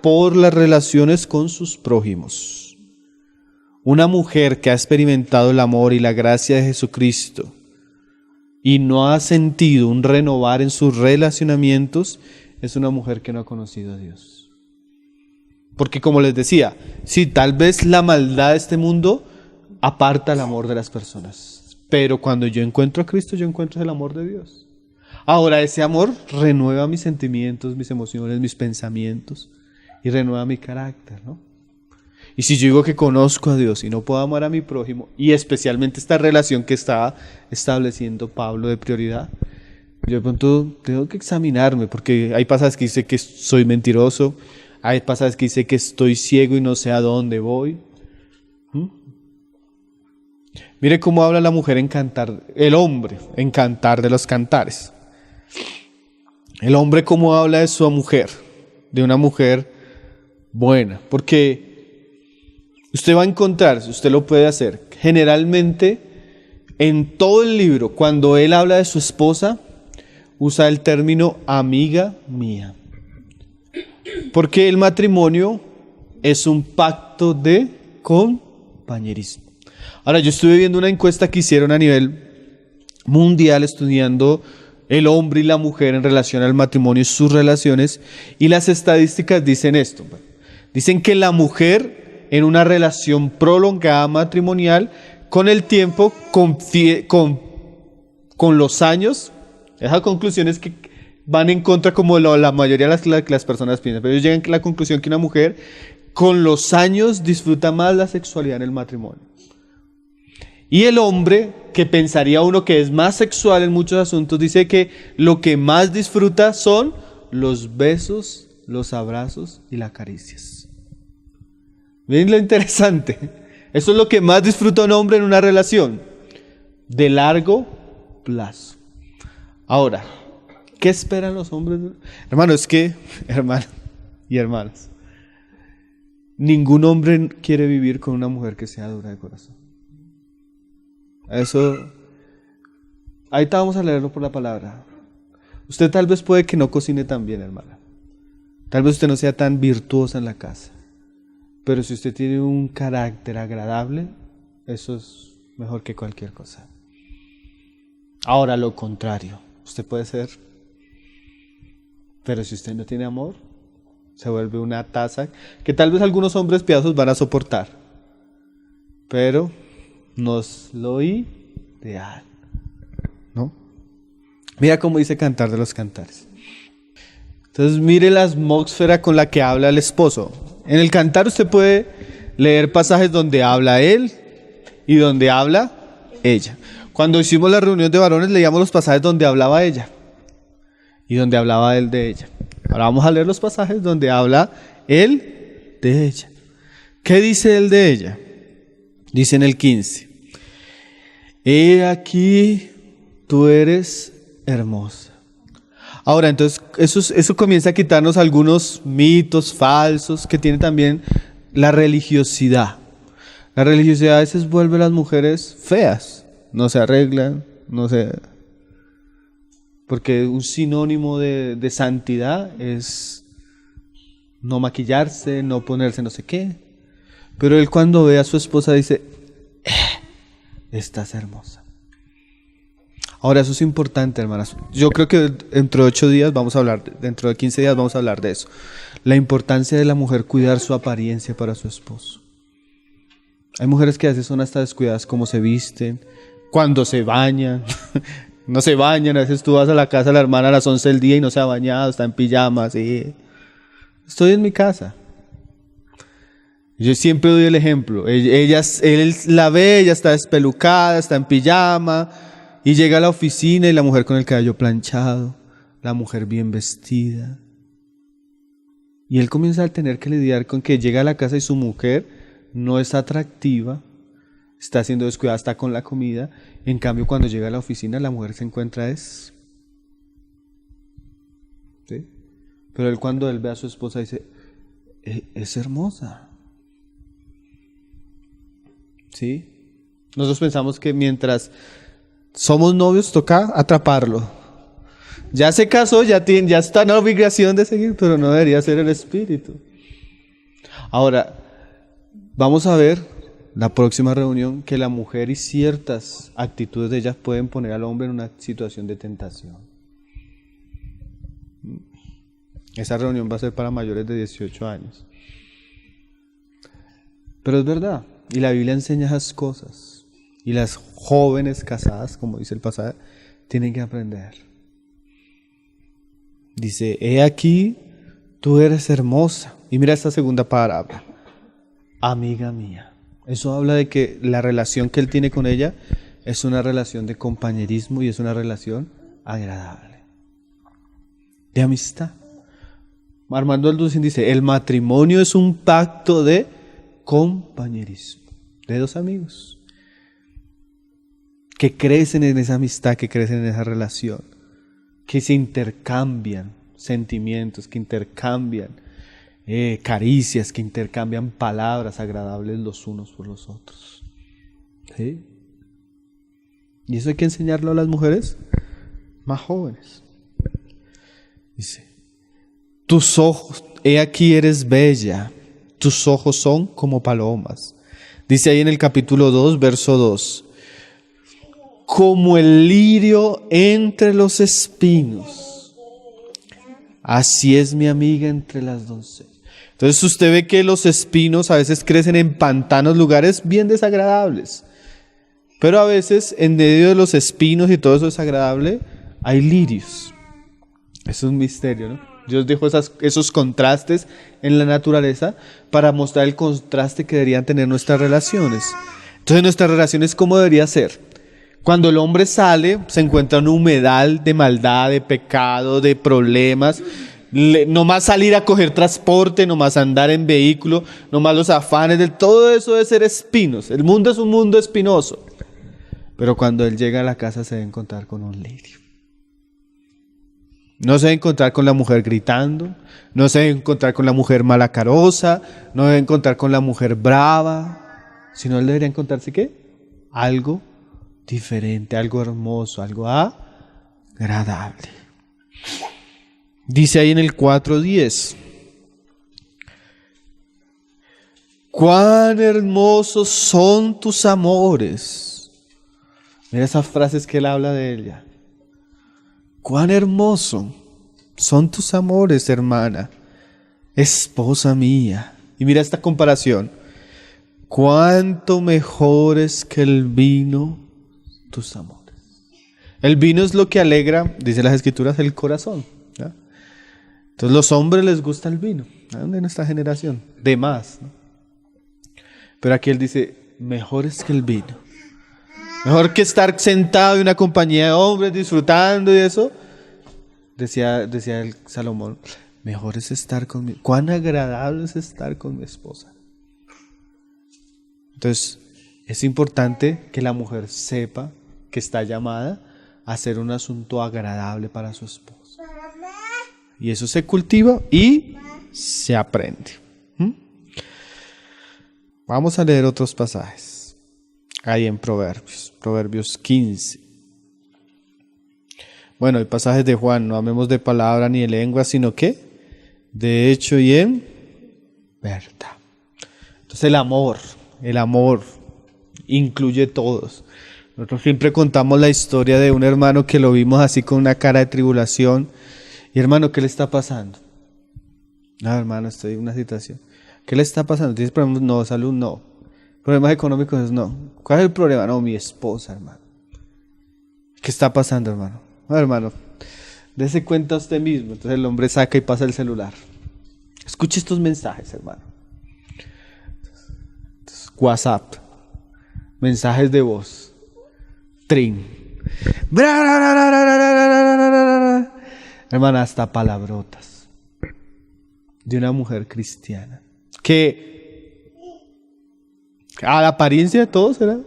por las relaciones con sus prójimos. Una mujer que ha experimentado el amor y la gracia de Jesucristo y no ha sentido un renovar en sus relacionamientos, es una mujer que no ha conocido a Dios. Porque como les decía, sí, tal vez la maldad de este mundo aparta el amor de las personas. Pero cuando yo encuentro a Cristo, yo encuentro el amor de Dios. Ahora ese amor renueva mis sentimientos, mis emociones, mis pensamientos y renueva mi carácter, ¿no? Y si yo digo que conozco a Dios y no puedo amar a mi prójimo, y especialmente esta relación que estaba estableciendo Pablo de prioridad, yo de pronto tengo que examinarme, porque hay pasajes que dice que soy mentiroso, hay pasajes que dice que estoy ciego y no sé a dónde voy. Mire cómo habla la mujer en Cantar, el hombre en Cantar de los Cantares. El hombre cómo habla de su mujer, de una mujer buena, porque usted va a encontrar, si usted lo puede hacer, generalmente en todo el libro, cuando él habla de su esposa, usa el término amiga mía. Porque el matrimonio es un pacto de compañerismo. Ahora, yo estuve viendo una encuesta que hicieron a nivel mundial estudiando el hombre y la mujer en relación al matrimonio y sus relaciones, y las estadísticas dicen esto. Dicen que la mujer en una relación prolongada matrimonial, con el tiempo, con los años, esas conclusiones que van en contra como la mayoría de las personas piensan, pero ellos llegan a la conclusión que una mujer con los años disfruta más la sexualidad en el matrimonio. Y el hombre, que pensaría uno que es más sexual en muchos asuntos, dice que lo que más disfruta son los besos, los abrazos y las caricias. ¿Ven lo interesante? Eso es lo que más disfruta un hombre en una relación de largo plazo. Ahora, ¿qué esperan los hombres? Hermano, es que, hermano y hermanas, ningún hombre quiere vivir con una mujer que sea dura de corazón. Eso, ahorita vamos a leerlo por la palabra. Usted tal vez puede que no cocine tan bien, hermana. Tal vez usted no sea tan virtuosa en la casa. Pero si usted tiene un carácter agradable, eso es mejor que cualquier cosa. Ahora lo contrario, usted puede ser, pero si usted no tiene amor, se vuelve una taza que tal vez algunos hombres piadosos van a soportar. Pero no es lo ideal, ¿no? Mira cómo dice Cantar de los Cantares. Entonces mire la atmósfera con la que habla el esposo. En el Cantar usted puede leer pasajes donde habla él y donde habla ella. Cuando hicimos la reunión de varones leíamos los pasajes donde hablaba ella y donde hablaba él de ella. Ahora vamos a leer los pasajes donde habla él de ella. ¿Qué dice él de ella? Dice en el 15: He aquí, tú eres hermosa. Ahora, entonces, eso comienza a quitarnos algunos mitos falsos que tiene también la religiosidad. La religiosidad a veces vuelve a las mujeres feas. No se arreglan, porque un sinónimo de santidad es no maquillarse, no ponerse no sé qué. Pero él cuando ve a su esposa dice, estás hermosa. Ahora eso es importante, hermanas. Yo creo que dentro de 8 días vamos a hablar, dentro de 15 días vamos a hablar de eso. La importancia de la mujer cuidar su apariencia para su esposo. Hay mujeres que a veces son hasta descuidadas cómo se visten, cuando se bañan. No se bañan, a veces tú vas a la casa de la hermana a las 11 del día y no se ha bañado, está en pijama, así. Estoy en mi casa. Yo siempre doy el ejemplo. Él la ve, ella está despelucada, está en pijama, y llega a la oficina y la mujer con el cabello planchado, la mujer bien vestida. Y él comienza a tener que lidiar con que llega a la casa y su mujer no es atractiva, está siendo descuidada, está con la comida. En cambio, cuando llega a la oficina, la mujer se encuentra ¿sí? Pero él cuando él ve a su esposa dice, es hermosa. ¿Sí? Nosotros pensamos que mientras somos novios toca atraparlo. Ya se casó, ya está en la obligación de seguir, pero no debería ser el espíritu. Ahora, vamos a ver la próxima reunión que la mujer y ciertas actitudes de ellas pueden poner al hombre en una situación de tentación. Esa reunión va a ser para mayores de 18 años. Pero es verdad, y la Biblia enseña esas cosas. Y las jóvenes casadas, como dice el pasaje, tienen que aprender. Dice, he aquí, tú eres hermosa. Y mira esta segunda palabra, amiga mía. Eso habla de que la relación que él tiene con ella es una relación de compañerismo y es una relación agradable, de amistad. Armando Alducin dice, el matrimonio es un pacto de compañerismo, de dos amigos que crecen en esa amistad, que crecen en esa relación, que se intercambian sentimientos, que intercambian caricias, que intercambian palabras agradables los unos por los otros. ¿Sí? Y eso hay que enseñarlo a las mujeres más jóvenes. Dice, tus ojos, he aquí eres bella, tus ojos son como palomas. Dice ahí en el capítulo 2, verso 2, como el lirio entre los espinos, así es mi amiga entre las doncellas. Entonces usted ve que los espinos a veces crecen en pantanos, lugares bien desagradables. Pero a veces en medio de los espinos y todo eso desagradable hay lirios. Es un misterio, ¿no? Dios dejó esos contrastes en la naturaleza para mostrar el contraste que deberían tener nuestras relaciones. Entonces, nuestras relaciones, ¿cómo debería ser? Cuando el hombre sale, se encuentra en un humedal de maldad, de pecado, de problemas. No más salir a coger transporte, no más andar en vehículo, no más los afanes, todo eso debe ser espinos. El mundo es un mundo espinoso. Pero cuando él llega a la casa se debe encontrar con un lirio. No se debe encontrar con la mujer gritando, no se debe encontrar con la mujer malacarosa, no debe encontrar con la mujer brava, sino él debería encontrarse ¿qué? Algo diferente, algo hermoso, algo agradable. Dice ahí en el 4:10: cuán hermosos son tus amores. Mira esas frases que él habla de ella. Cuán hermoso son tus amores, hermana, esposa mía. Y mira esta comparación. Cuánto mejores que el vino tus amores. El vino es lo que alegra, dice las escrituras, el corazón, ¿no? Entonces los hombres les gusta el vino, ¿no? De nuestra generación, de más, ¿no? Pero aquí él dice, mejores que el vino. Mejor que estar sentado en una compañía de hombres disfrutando y eso. Decía el Salomón, mejor es estar con mi... Cuán agradable es estar con mi esposa. Entonces, es importante que la mujer sepa que está llamada a hacer un asunto agradable para su esposo. Y eso se cultiva y se aprende. Vamos a leer otros pasajes. Ahí en Proverbios 15. Bueno, hay pasajes de Juan, no amemos de palabra ni de lengua, sino que de hecho y en verdad. Entonces el amor incluye todos. Nosotros siempre contamos la historia de un hermano que lo vimos así con una cara de tribulación. Y hermano, ¿qué le está pasando? No, hermano, estoy en una situación. ¿Qué le está pasando? ¿Tienes problemas? No, salud, no. Problemas económicos, no. ¿Cuál es el problema? No, mi esposa, hermano. ¿Qué está pasando, hermano? No, hermano, dése cuenta usted mismo. Entonces el hombre saca y pasa el celular. Escuche estos mensajes, hermano. Entonces, WhatsApp, mensajes de voz, trin. Hermana, hasta palabrotas de una mujer cristiana que a la apariencia de todos eran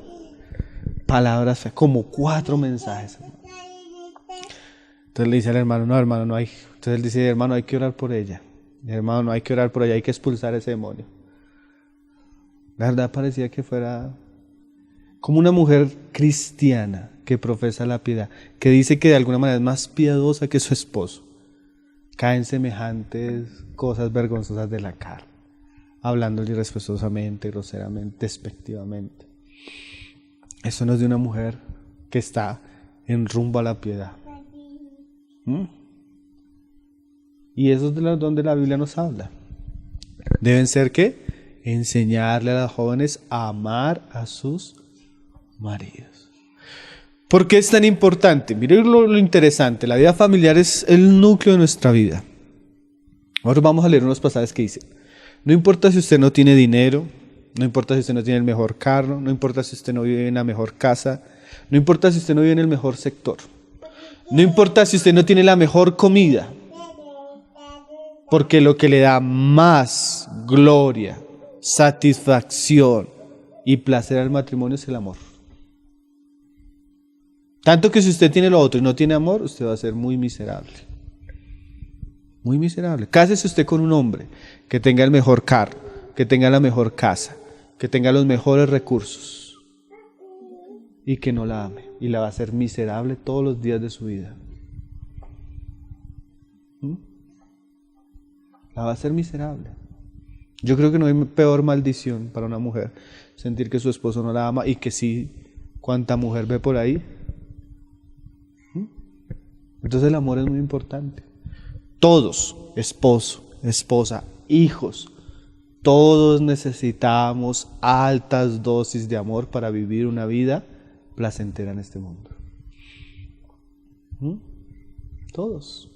palabras feas, como 4 mensajes, hermano. Entonces le dice al hermano, no, hermano, no hay. Entonces él dice, hermano, hay que orar por ella. Hermano, no hay que orar por ella, hay que expulsar ese demonio. La verdad parecía que fuera como una mujer cristiana que profesa la piedad, que dice que de alguna manera es más piadosa que su esposo. Caen semejantes cosas vergonzosas de la carne, hablándole irrespetuosamente, groseramente, despectivamente. Eso no es de una mujer que está en rumbo a la piedad. Y eso es de donde la Biblia nos habla. Deben ser ¿qué? Enseñarle a las jóvenes a amar a sus maridos. ¿Por qué es tan importante? Miren lo interesante. La vida familiar es el núcleo de nuestra vida. Ahora vamos a leer unos pasajes que dicen: no importa si usted no tiene dinero, no importa si usted no tiene el mejor carro, no importa si usted no vive en la mejor casa, no importa si usted no vive en el mejor sector, no importa si usted no tiene la mejor comida, porque lo que le da más gloria, satisfacción y placer al matrimonio es el amor. Tanto que si usted tiene lo otro y no tiene amor, usted va a ser muy miserable. Muy miserable. Cásese usted con un hombre que tenga el mejor carro, que tenga la mejor casa, que tenga los mejores recursos y que no la ame. Y la va a hacer miserable todos los días de su vida. La va a hacer miserable. Yo creo que no hay peor maldición para una mujer sentir que su esposo no la ama y que sí, cuánta mujer ve por ahí. Entonces el amor es muy importante. Todos, esposo, esposa, hijos, todos necesitamos altas dosis de amor para vivir una vida placentera en este mundo. Todos.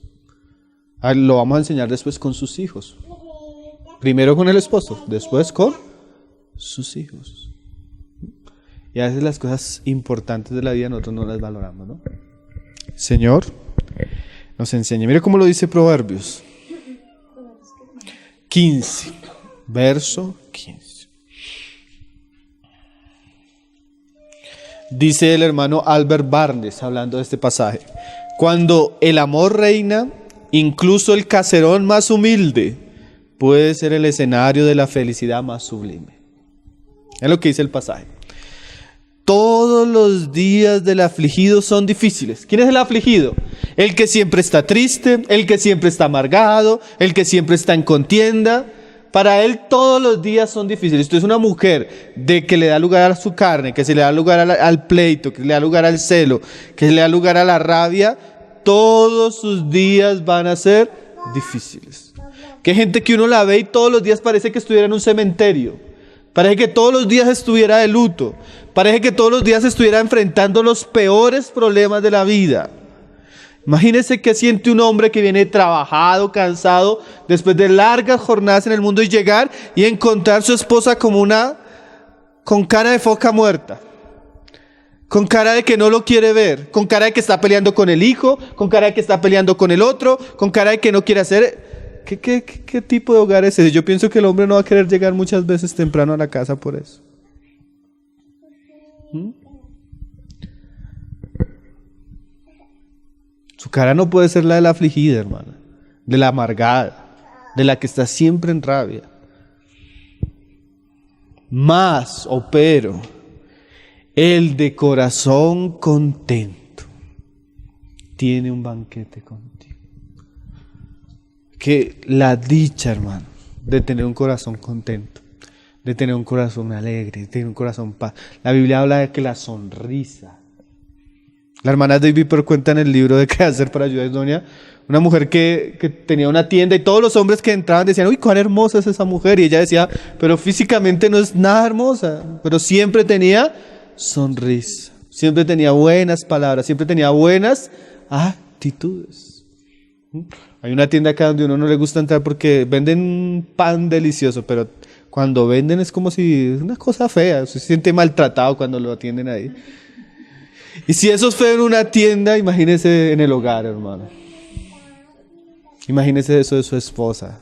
Lo vamos a enseñar después con sus hijos. Primero con el esposo, después con sus hijos. Y a veces las cosas importantes de la vida nosotros no las valoramos, ¿no? Señor nos enseña. Mire cómo lo dice Proverbios 15, verso 15. Dice el hermano Albert Barnes, hablando de este pasaje: cuando el amor reina, incluso el caserón más humilde puede ser el escenario de la felicidad más sublime. Es lo que dice el pasaje. Todos los días del afligido son difíciles. ¿Quién es el afligido? El que siempre está triste, el que siempre está amargado, el que siempre está en contienda. Para él todos los días son difíciles. Usted es una mujer de que le da lugar a su carne, que se le da lugar al pleito, que le da lugar al celo, que le da lugar a la rabia. Todos sus días van a ser difíciles. Que hay gente que uno la ve y todos los días parece que estuviera en un cementerio. Parece que todos los días estuviera de luto. Parece que todos los días estuviera enfrentando los peores problemas de la vida. Imagínese qué siente un hombre que viene trabajado, cansado, después de largas jornadas en el mundo, y llegar y encontrar a su esposa como con cara de foca muerta. Con cara de que no lo quiere ver, con cara de que está peleando con el hijo, con cara de que está peleando con el otro, con cara de que no quiere hacer. ¿Qué tipo de hogar es ese? Yo pienso que el hombre no va a querer llegar muchas veces temprano a la casa por eso. Su cara no puede ser la de la afligida, hermana, de la amargada, de la que está siempre en rabia. Mas, pero, el de corazón contento tiene un banquete contigo. Que la dicha, hermano, de tener un corazón contento, de tener un corazón alegre, de tener un corazón paz. La Biblia habla de que la sonrisa. La hermana David cuenta en el libro de ¿Qué hacer para ayudar a Doña? Una mujer que tenía una tienda y todos los hombres que entraban decían: uy, cuán hermosa es esa mujer. Y ella decía: pero físicamente no es nada hermosa, pero siempre tenía sonrisa, siempre tenía buenas palabras, siempre tenía buenas actitudes. Hay una tienda acá donde uno no le gusta entrar porque venden un pan delicioso, pero cuando venden es como si es una cosa fea, se siente maltratado cuando lo atienden ahí. Y si eso es feo en una tienda, imagínese en el hogar, hermano. Imagínese eso de su esposa.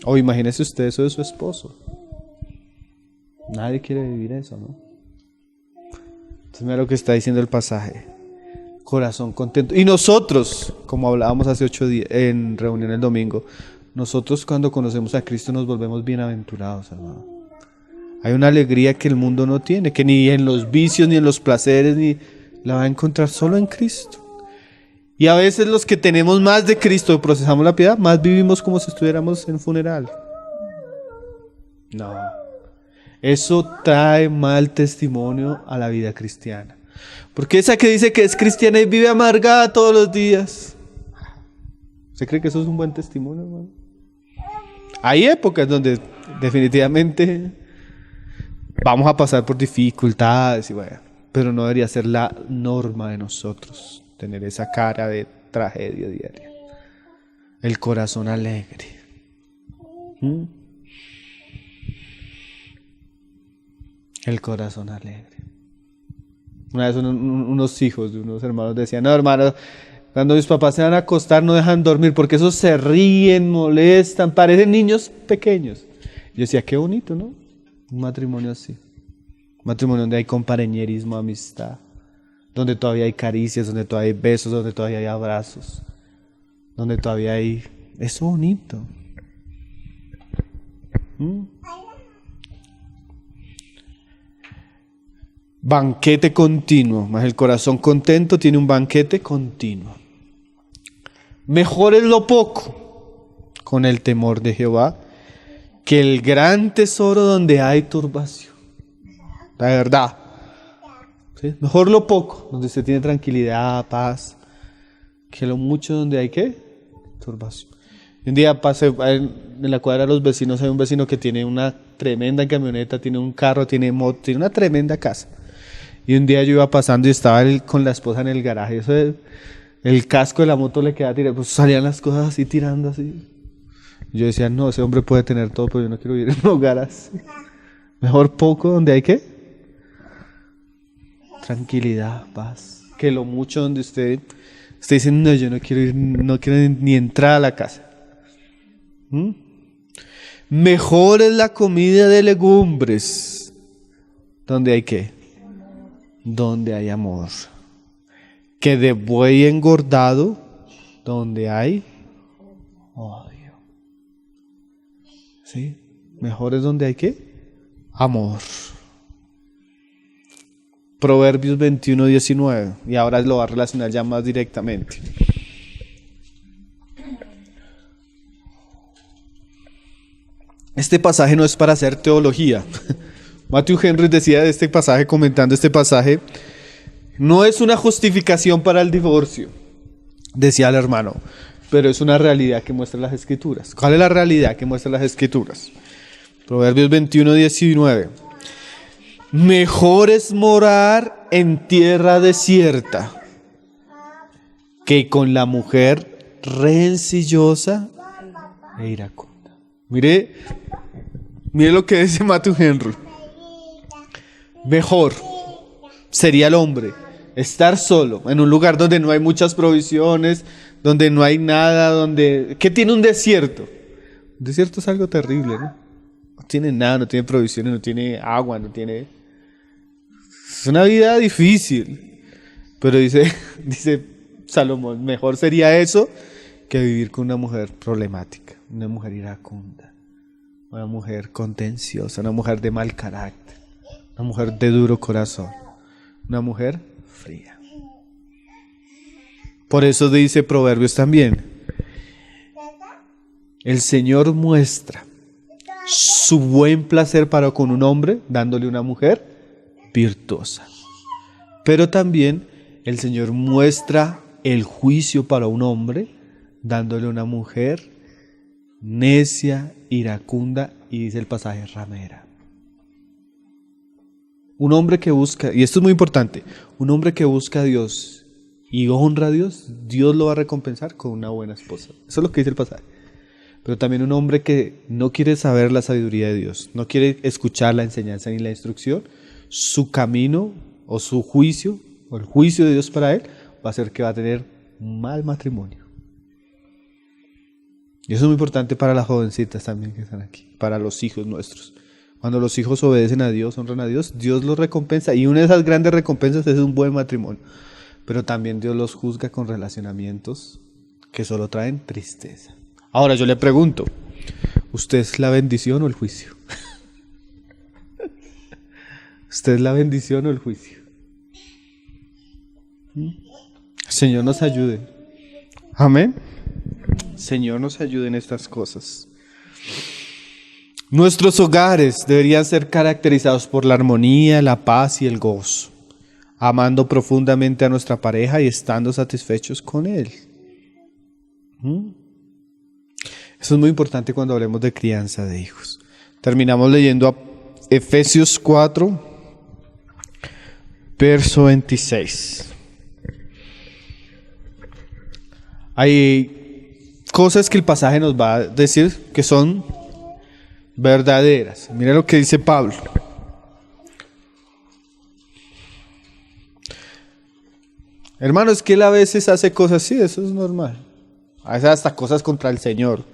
O imagínese usted eso de su esposo. Nadie quiere vivir eso, ¿no? Entonces mira lo que está diciendo el pasaje. Corazón contento. Y nosotros, como hablábamos hace 8 días en reunión el domingo, nosotros cuando conocemos a Cristo nos volvemos bienaventurados, hermano. Hay una alegría que el mundo no tiene, que ni en los vicios, ni en los placeres, ni la va a encontrar solo en Cristo. Y a veces los que tenemos más de Cristo, procesamos la piedad, más vivimos como si estuviéramos en funeral. No. Eso trae mal testimonio a la vida cristiana. Porque esa que dice que es cristiana y vive amargada todos los días. ¿Usted cree que eso es un buen testimonio, hermano? Hay épocas donde definitivamente vamos a pasar por dificultades, pero no debería ser la norma de nosotros tener esa cara de tragedia diaria. El corazón alegre. El corazón alegre. Una vez unos hijos de unos hermanos decían: no, hermano, cuando mis papás se van a acostar no dejan dormir porque esos se ríen, molestan, parecen niños pequeños. Yo decía: qué bonito, ¿no? Un matrimonio así. Un matrimonio donde hay compañerismo, amistad, donde todavía hay caricias, donde todavía hay besos, donde todavía hay abrazos, donde todavía hay... Eso bonito. Banquete continuo, más el corazón contento tiene un banquete continuo. Mejor es lo poco con el temor de Jehová que el gran tesoro donde hay turbación. La verdad. ¿Sí? Mejor lo poco, donde se tiene tranquilidad, paz, que lo mucho donde hay ¿qué? Turbación. Un día pasé en la cuadra de los vecinos, hay un vecino que tiene una tremenda camioneta, tiene un carro, tiene moto, tiene una tremenda casa. Y un día yo iba pasando y estaba él con la esposa en el garaje. Eso el casco de la moto le quedaba tirado, pues salían las cosas así tirando así. Yo decía, no, ese hombre puede tener todo, pero yo no quiero vivir en un hogar así. Mejor poco donde hay ¿qué? Tranquilidad, paz. Que lo mucho donde usted dice, no, yo no quiero ir, no quiero ni entrar a la casa. Mejor es la comida de legumbres. ¿Donde hay qué? Donde hay amor. Que de buey engordado, donde hay odio. ¿Sí? Mejor es donde hay qué? Amor. Proverbios 21:19. Y ahora lo va a relacionar ya más directamente. Este pasaje no es para hacer teología. Matthew Henry decía de este pasaje, comentando este pasaje, no es una justificación para el divorcio, decía el hermano, pero es una realidad que muestran las Escrituras. ¿Cuál es la realidad que muestran las Escrituras? Proverbios 21:19. Mejor es morar en tierra desierta que con la mujer rencillosa e iracunda. Mire lo que dice Matthew Henry. Mejor sería el hombre estar solo en un lugar donde no hay muchas provisiones, donde no hay nada, ¿qué tiene un desierto? Un desierto es algo terrible, ¿no? No tiene nada, no tiene provisiones, no tiene agua, no tiene... Es una vida difícil. Pero dice Salomón, mejor sería eso que vivir con una mujer problemática, una mujer iracunda, una mujer contenciosa, una mujer de mal carácter, una mujer de duro corazón, una mujer fría. Por eso dice Proverbios también, el Señor muestra su buen placer para con un hombre dándole una mujer virtuosa. Pero también el Señor muestra el juicio para un hombre dándole una mujer necia, iracunda y dice el pasaje ramera. Un hombre que busca, y esto es muy importante, un hombre que busca a Dios y honra a Dios, Dios lo va a recompensar con una buena esposa. Eso es lo que dice el pasaje. Pero también un hombre que no quiere saber la sabiduría de Dios, no quiere escuchar la enseñanza ni la instrucción, su camino o su juicio, o el juicio de Dios para él, va a ser que va a tener un mal matrimonio. Y eso es muy importante para las jovencitas también que están aquí, para los hijos nuestros. Cuando los hijos obedecen a Dios, honran a Dios, Dios los recompensa. Y una de esas grandes recompensas es un buen matrimonio. Pero también Dios los juzga con relacionamientos que solo traen tristeza. Ahora yo le pregunto, ¿usted es la bendición o el juicio? ¿Usted es la bendición o el juicio? Señor nos ayude. Amén. Señor nos ayude en estas cosas. Nuestros hogares deberían ser caracterizados por la armonía, la paz y el gozo, amando profundamente a nuestra pareja y estando satisfechos con él. Eso es muy importante cuando hablemos de crianza de hijos. Terminamos leyendo a Efesios 4, verso 26. Hay cosas que el pasaje nos va a decir que son verdaderas. Mira lo que dice Pablo. Hermano, es que él a veces hace cosas así, eso es normal. A veces hasta cosas contra el Señor.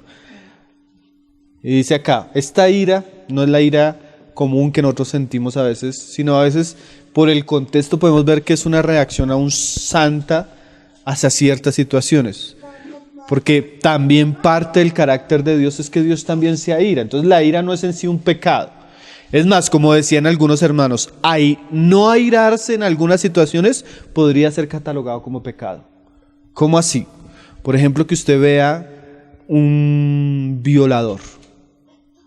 Y dice acá, esta ira no es la ira común que nosotros sentimos a veces, sino a veces por el contexto podemos ver que es una reacción aún santa hacia ciertas situaciones. Porque también parte del carácter de Dios es que Dios también se aira. Entonces la ira no es en sí un pecado. Es más, como decían algunos hermanos, no airarse en algunas situaciones podría ser catalogado como pecado. ¿Cómo así? Por ejemplo, que usted vea un violador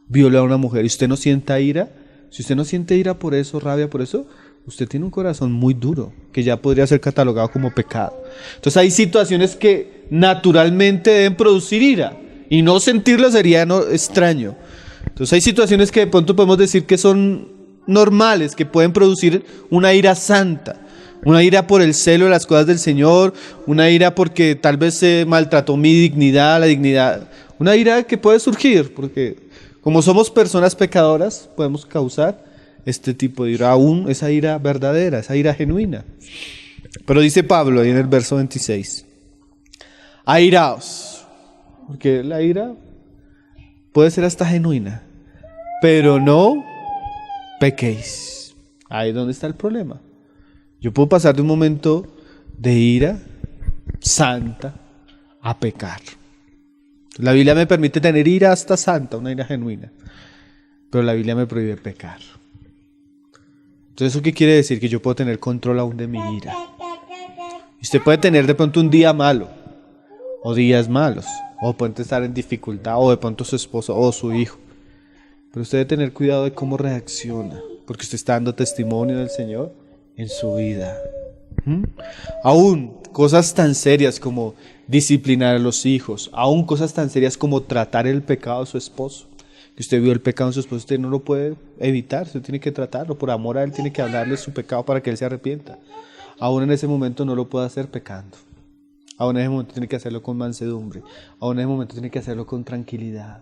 violar a una mujer y usted no sienta ira. Si usted no siente ira por eso, rabia por eso, usted tiene un corazón muy duro, que ya podría ser catalogado como pecado. Entonces hay situaciones que naturalmente deben producir ira, y no sentirla sería extraño. Entonces hay situaciones que de pronto podemos decir que son normales, que pueden producir una ira santa. Una ira por el celo de las cosas del Señor, una ira porque tal vez se maltrató mi dignidad, la dignidad. Una ira que puede surgir, porque como somos personas pecadoras, podemos causar este tipo de ira, aún esa ira verdadera, esa ira genuina. Pero dice Pablo ahí en el verso 26, airaos, porque la ira puede ser hasta genuina, pero no pequéis. Ahí es donde está el problema. Yo puedo pasar de un momento de ira santa a pecar. La Biblia me permite tener ira hasta santa, una ira genuina, pero la Biblia me prohíbe pecar. Entonces, ¿eso qué quiere decir? Que yo puedo tener control aún de mi ira. Usted puede tener de pronto un día malo, o días malos, o puede estar en dificultad, o de pronto su esposo o su hijo. Pero usted debe tener cuidado de cómo reacciona, porque usted está dando testimonio del Señor en su vida. Aún cosas tan serias como disciplinar a los hijos, aún cosas tan serias como tratar el pecado de su esposo. Que usted vio el pecado en su esposo, usted no lo puede evitar, usted tiene que tratarlo, por amor a él tiene que hablarle su pecado para que él se arrepienta. Aún en ese momento no lo puede hacer pecando, aún en ese momento tiene que hacerlo con mansedumbre, aún en ese momento tiene que hacerlo con tranquilidad.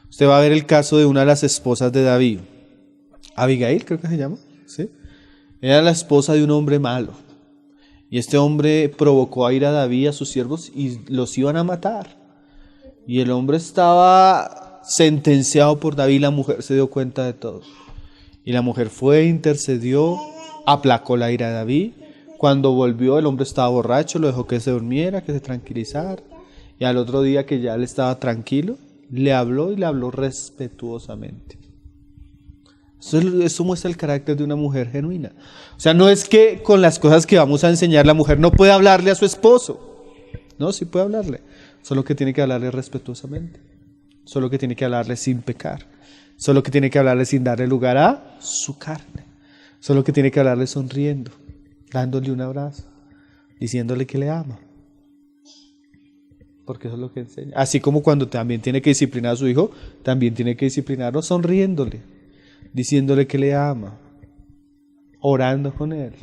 Usted va a ver el caso de una de las esposas de David, Abigail creo que se llama, ¿sí? Era la esposa de un hombre malo, y este hombre provocó a ir a David, a sus siervos, y los iban a matar, y el hombre estaba sentenciado por David. La mujer se dio cuenta de todo, y la mujer fue, intercedió, aplacó la ira de David. Cuando volvió, el hombre estaba borracho, lo dejó que se durmiera, que se tranquilizara, y al otro día que ya él estaba tranquilo, le habló, y le habló respetuosamente. Eso muestra el carácter de una mujer genuina. O sea, no es que con las cosas que vamos a enseñar la mujer no puede hablarle a su esposo. No, sí puede hablarle, solo que tiene que hablarle respetuosamente, solo que tiene que hablarle sin pecar, solo que tiene que hablarle sin darle lugar a su carne, solo que tiene que hablarle sonriendo, dándole un abrazo, diciéndole que le ama, porque eso es lo que enseña. Así como cuando también tiene que disciplinar a su hijo, también tiene que disciplinarlo sonriéndole, diciéndole que le ama, orando con él,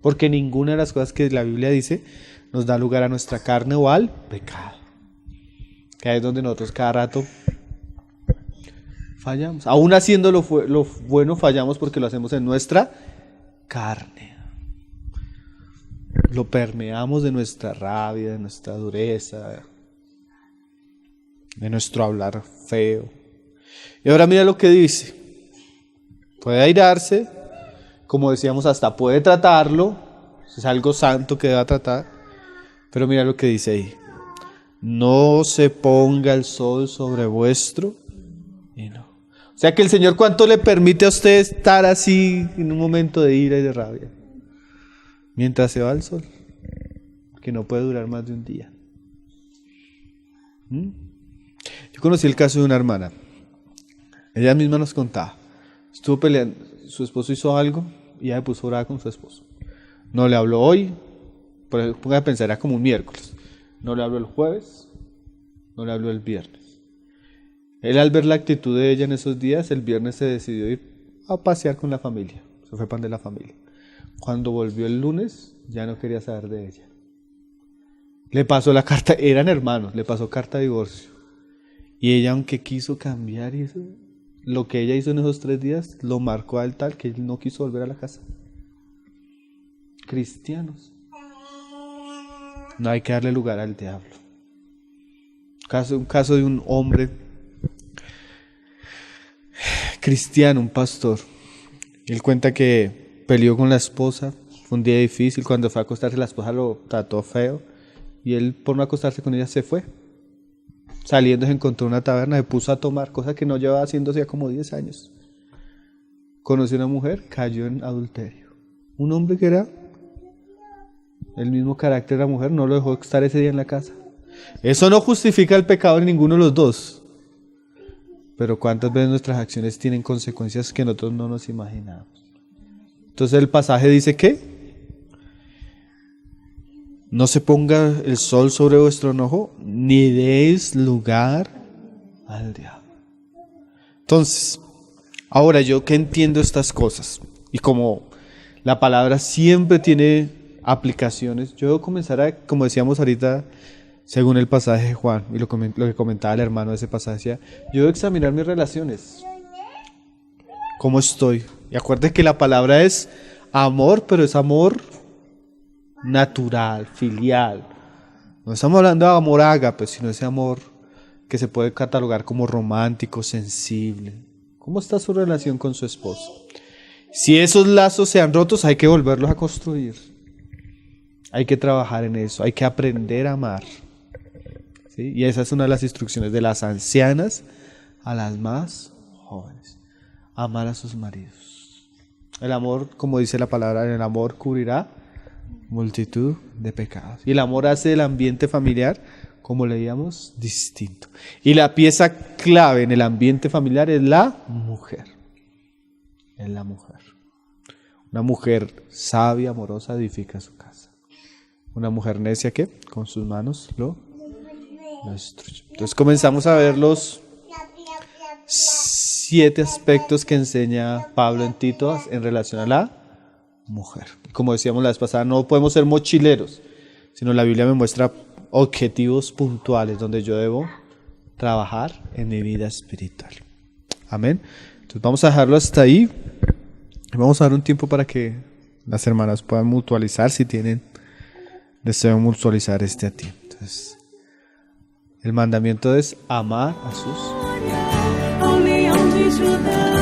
porque ninguna de las cosas que la Biblia dice nos da lugar a nuestra carne o al pecado, que ahí es donde nosotros cada rato fallamos. Aún haciendo lo bueno fallamos porque lo hacemos en nuestra carne. Lo permeamos de nuestra rabia, de nuestra dureza, de nuestro hablar feo. Y ahora mira lo que dice. Puede airarse, como decíamos, hasta puede tratarlo, es algo santo que deba tratar, pero mira lo que dice ahí. No se ponga el sol sobre vuestro enojo. O sea que el Señor, ¿cuánto le permite a usted estar así en un momento de ira y de rabia? Mientras se va el sol, que no puede durar más de un día. Yo conocí el caso de una hermana. Ella misma nos contaba. Estuvo peleando, su esposo hizo algo y ella se puso brava con su esposo. No le habló hoy, ponga a pensar, era como un miércoles. No le habló el jueves, no le habló el viernes. Él, al ver la actitud de ella en esos días, el viernes se decidió ir a pasear con la familia. Se fue pan de la familia. Cuando volvió el lunes, ya no quería saber de ella. Le pasó la carta, eran hermanos, le pasó carta de divorcio. Y ella, aunque quiso cambiar y eso, lo que ella hizo en esos 3 días, lo marcó a él tal que él no quiso volver a la casa. Cristianos. No hay que darle lugar al diablo. Un caso de un hombre cristiano, un pastor. Él cuenta que peleó con la esposa, fue un día difícil, cuando fue a acostarse la esposa lo trató feo y él, por no acostarse con ella, se fue. Saliendo se encontró una taberna, se puso a tomar, cosa que no llevaba haciendo hacía como 10 años. Conoció a una mujer, cayó en adulterio. Un hombre que era el mismo carácter de la mujer, no lo dejó estar ese día en la casa. Eso no justifica el pecado en ninguno de los dos. Pero cuántas veces nuestras acciones tienen consecuencias que nosotros no nos imaginamos. Entonces el pasaje dice que no se ponga el sol sobre vuestro enojo, ni deis lugar al diablo. Entonces, ahora yo que entiendo estas cosas, y como La palabra siempre tiene aplicaciones. Yo debo comenzar a, como decíamos ahorita, según el pasaje de Juan, y lo que comentaba el hermano de ese pasaje, decía, yo debo examinar mis relaciones. ¿Cómo estoy? Y acuérdense que la palabra es amor, pero es amor natural, filial. No estamos hablando de amor ágape, sino ese amor que se puede catalogar como romántico, sensible. ¿Cómo está su relación con su esposo? Si esos lazos se han rotos, hay que volverlos a construir. Hay que trabajar en eso, hay que aprender a amar. ¿Sí? Y esa es una de las instrucciones de las ancianas a las más jóvenes. Amar a sus maridos. El amor, como dice la palabra, el amor cubrirá multitud de pecados. Y el amor hace el ambiente familiar, como leíamos, distinto. Y la pieza clave en el ambiente familiar es la mujer. Es la mujer. Una mujer sabia, amorosa, edifica su casa. Una mujer necia que con sus manos lo destruye. Entonces comenzamos a ver los 7 aspectos que enseña Pablo en Tito en relación a la mujer. Como decíamos la vez pasada, no podemos ser mochileros, sino la Biblia me muestra objetivos puntuales donde yo debo trabajar en mi vida espiritual. Amén. Entonces vamos a dejarlo hasta ahí. Vamos a dar un tiempo para que las hermanas puedan mutualizar si tienen deseo mutualizar este tiempo. Entonces, el mandamiento es amar a sus ao leão de Judá.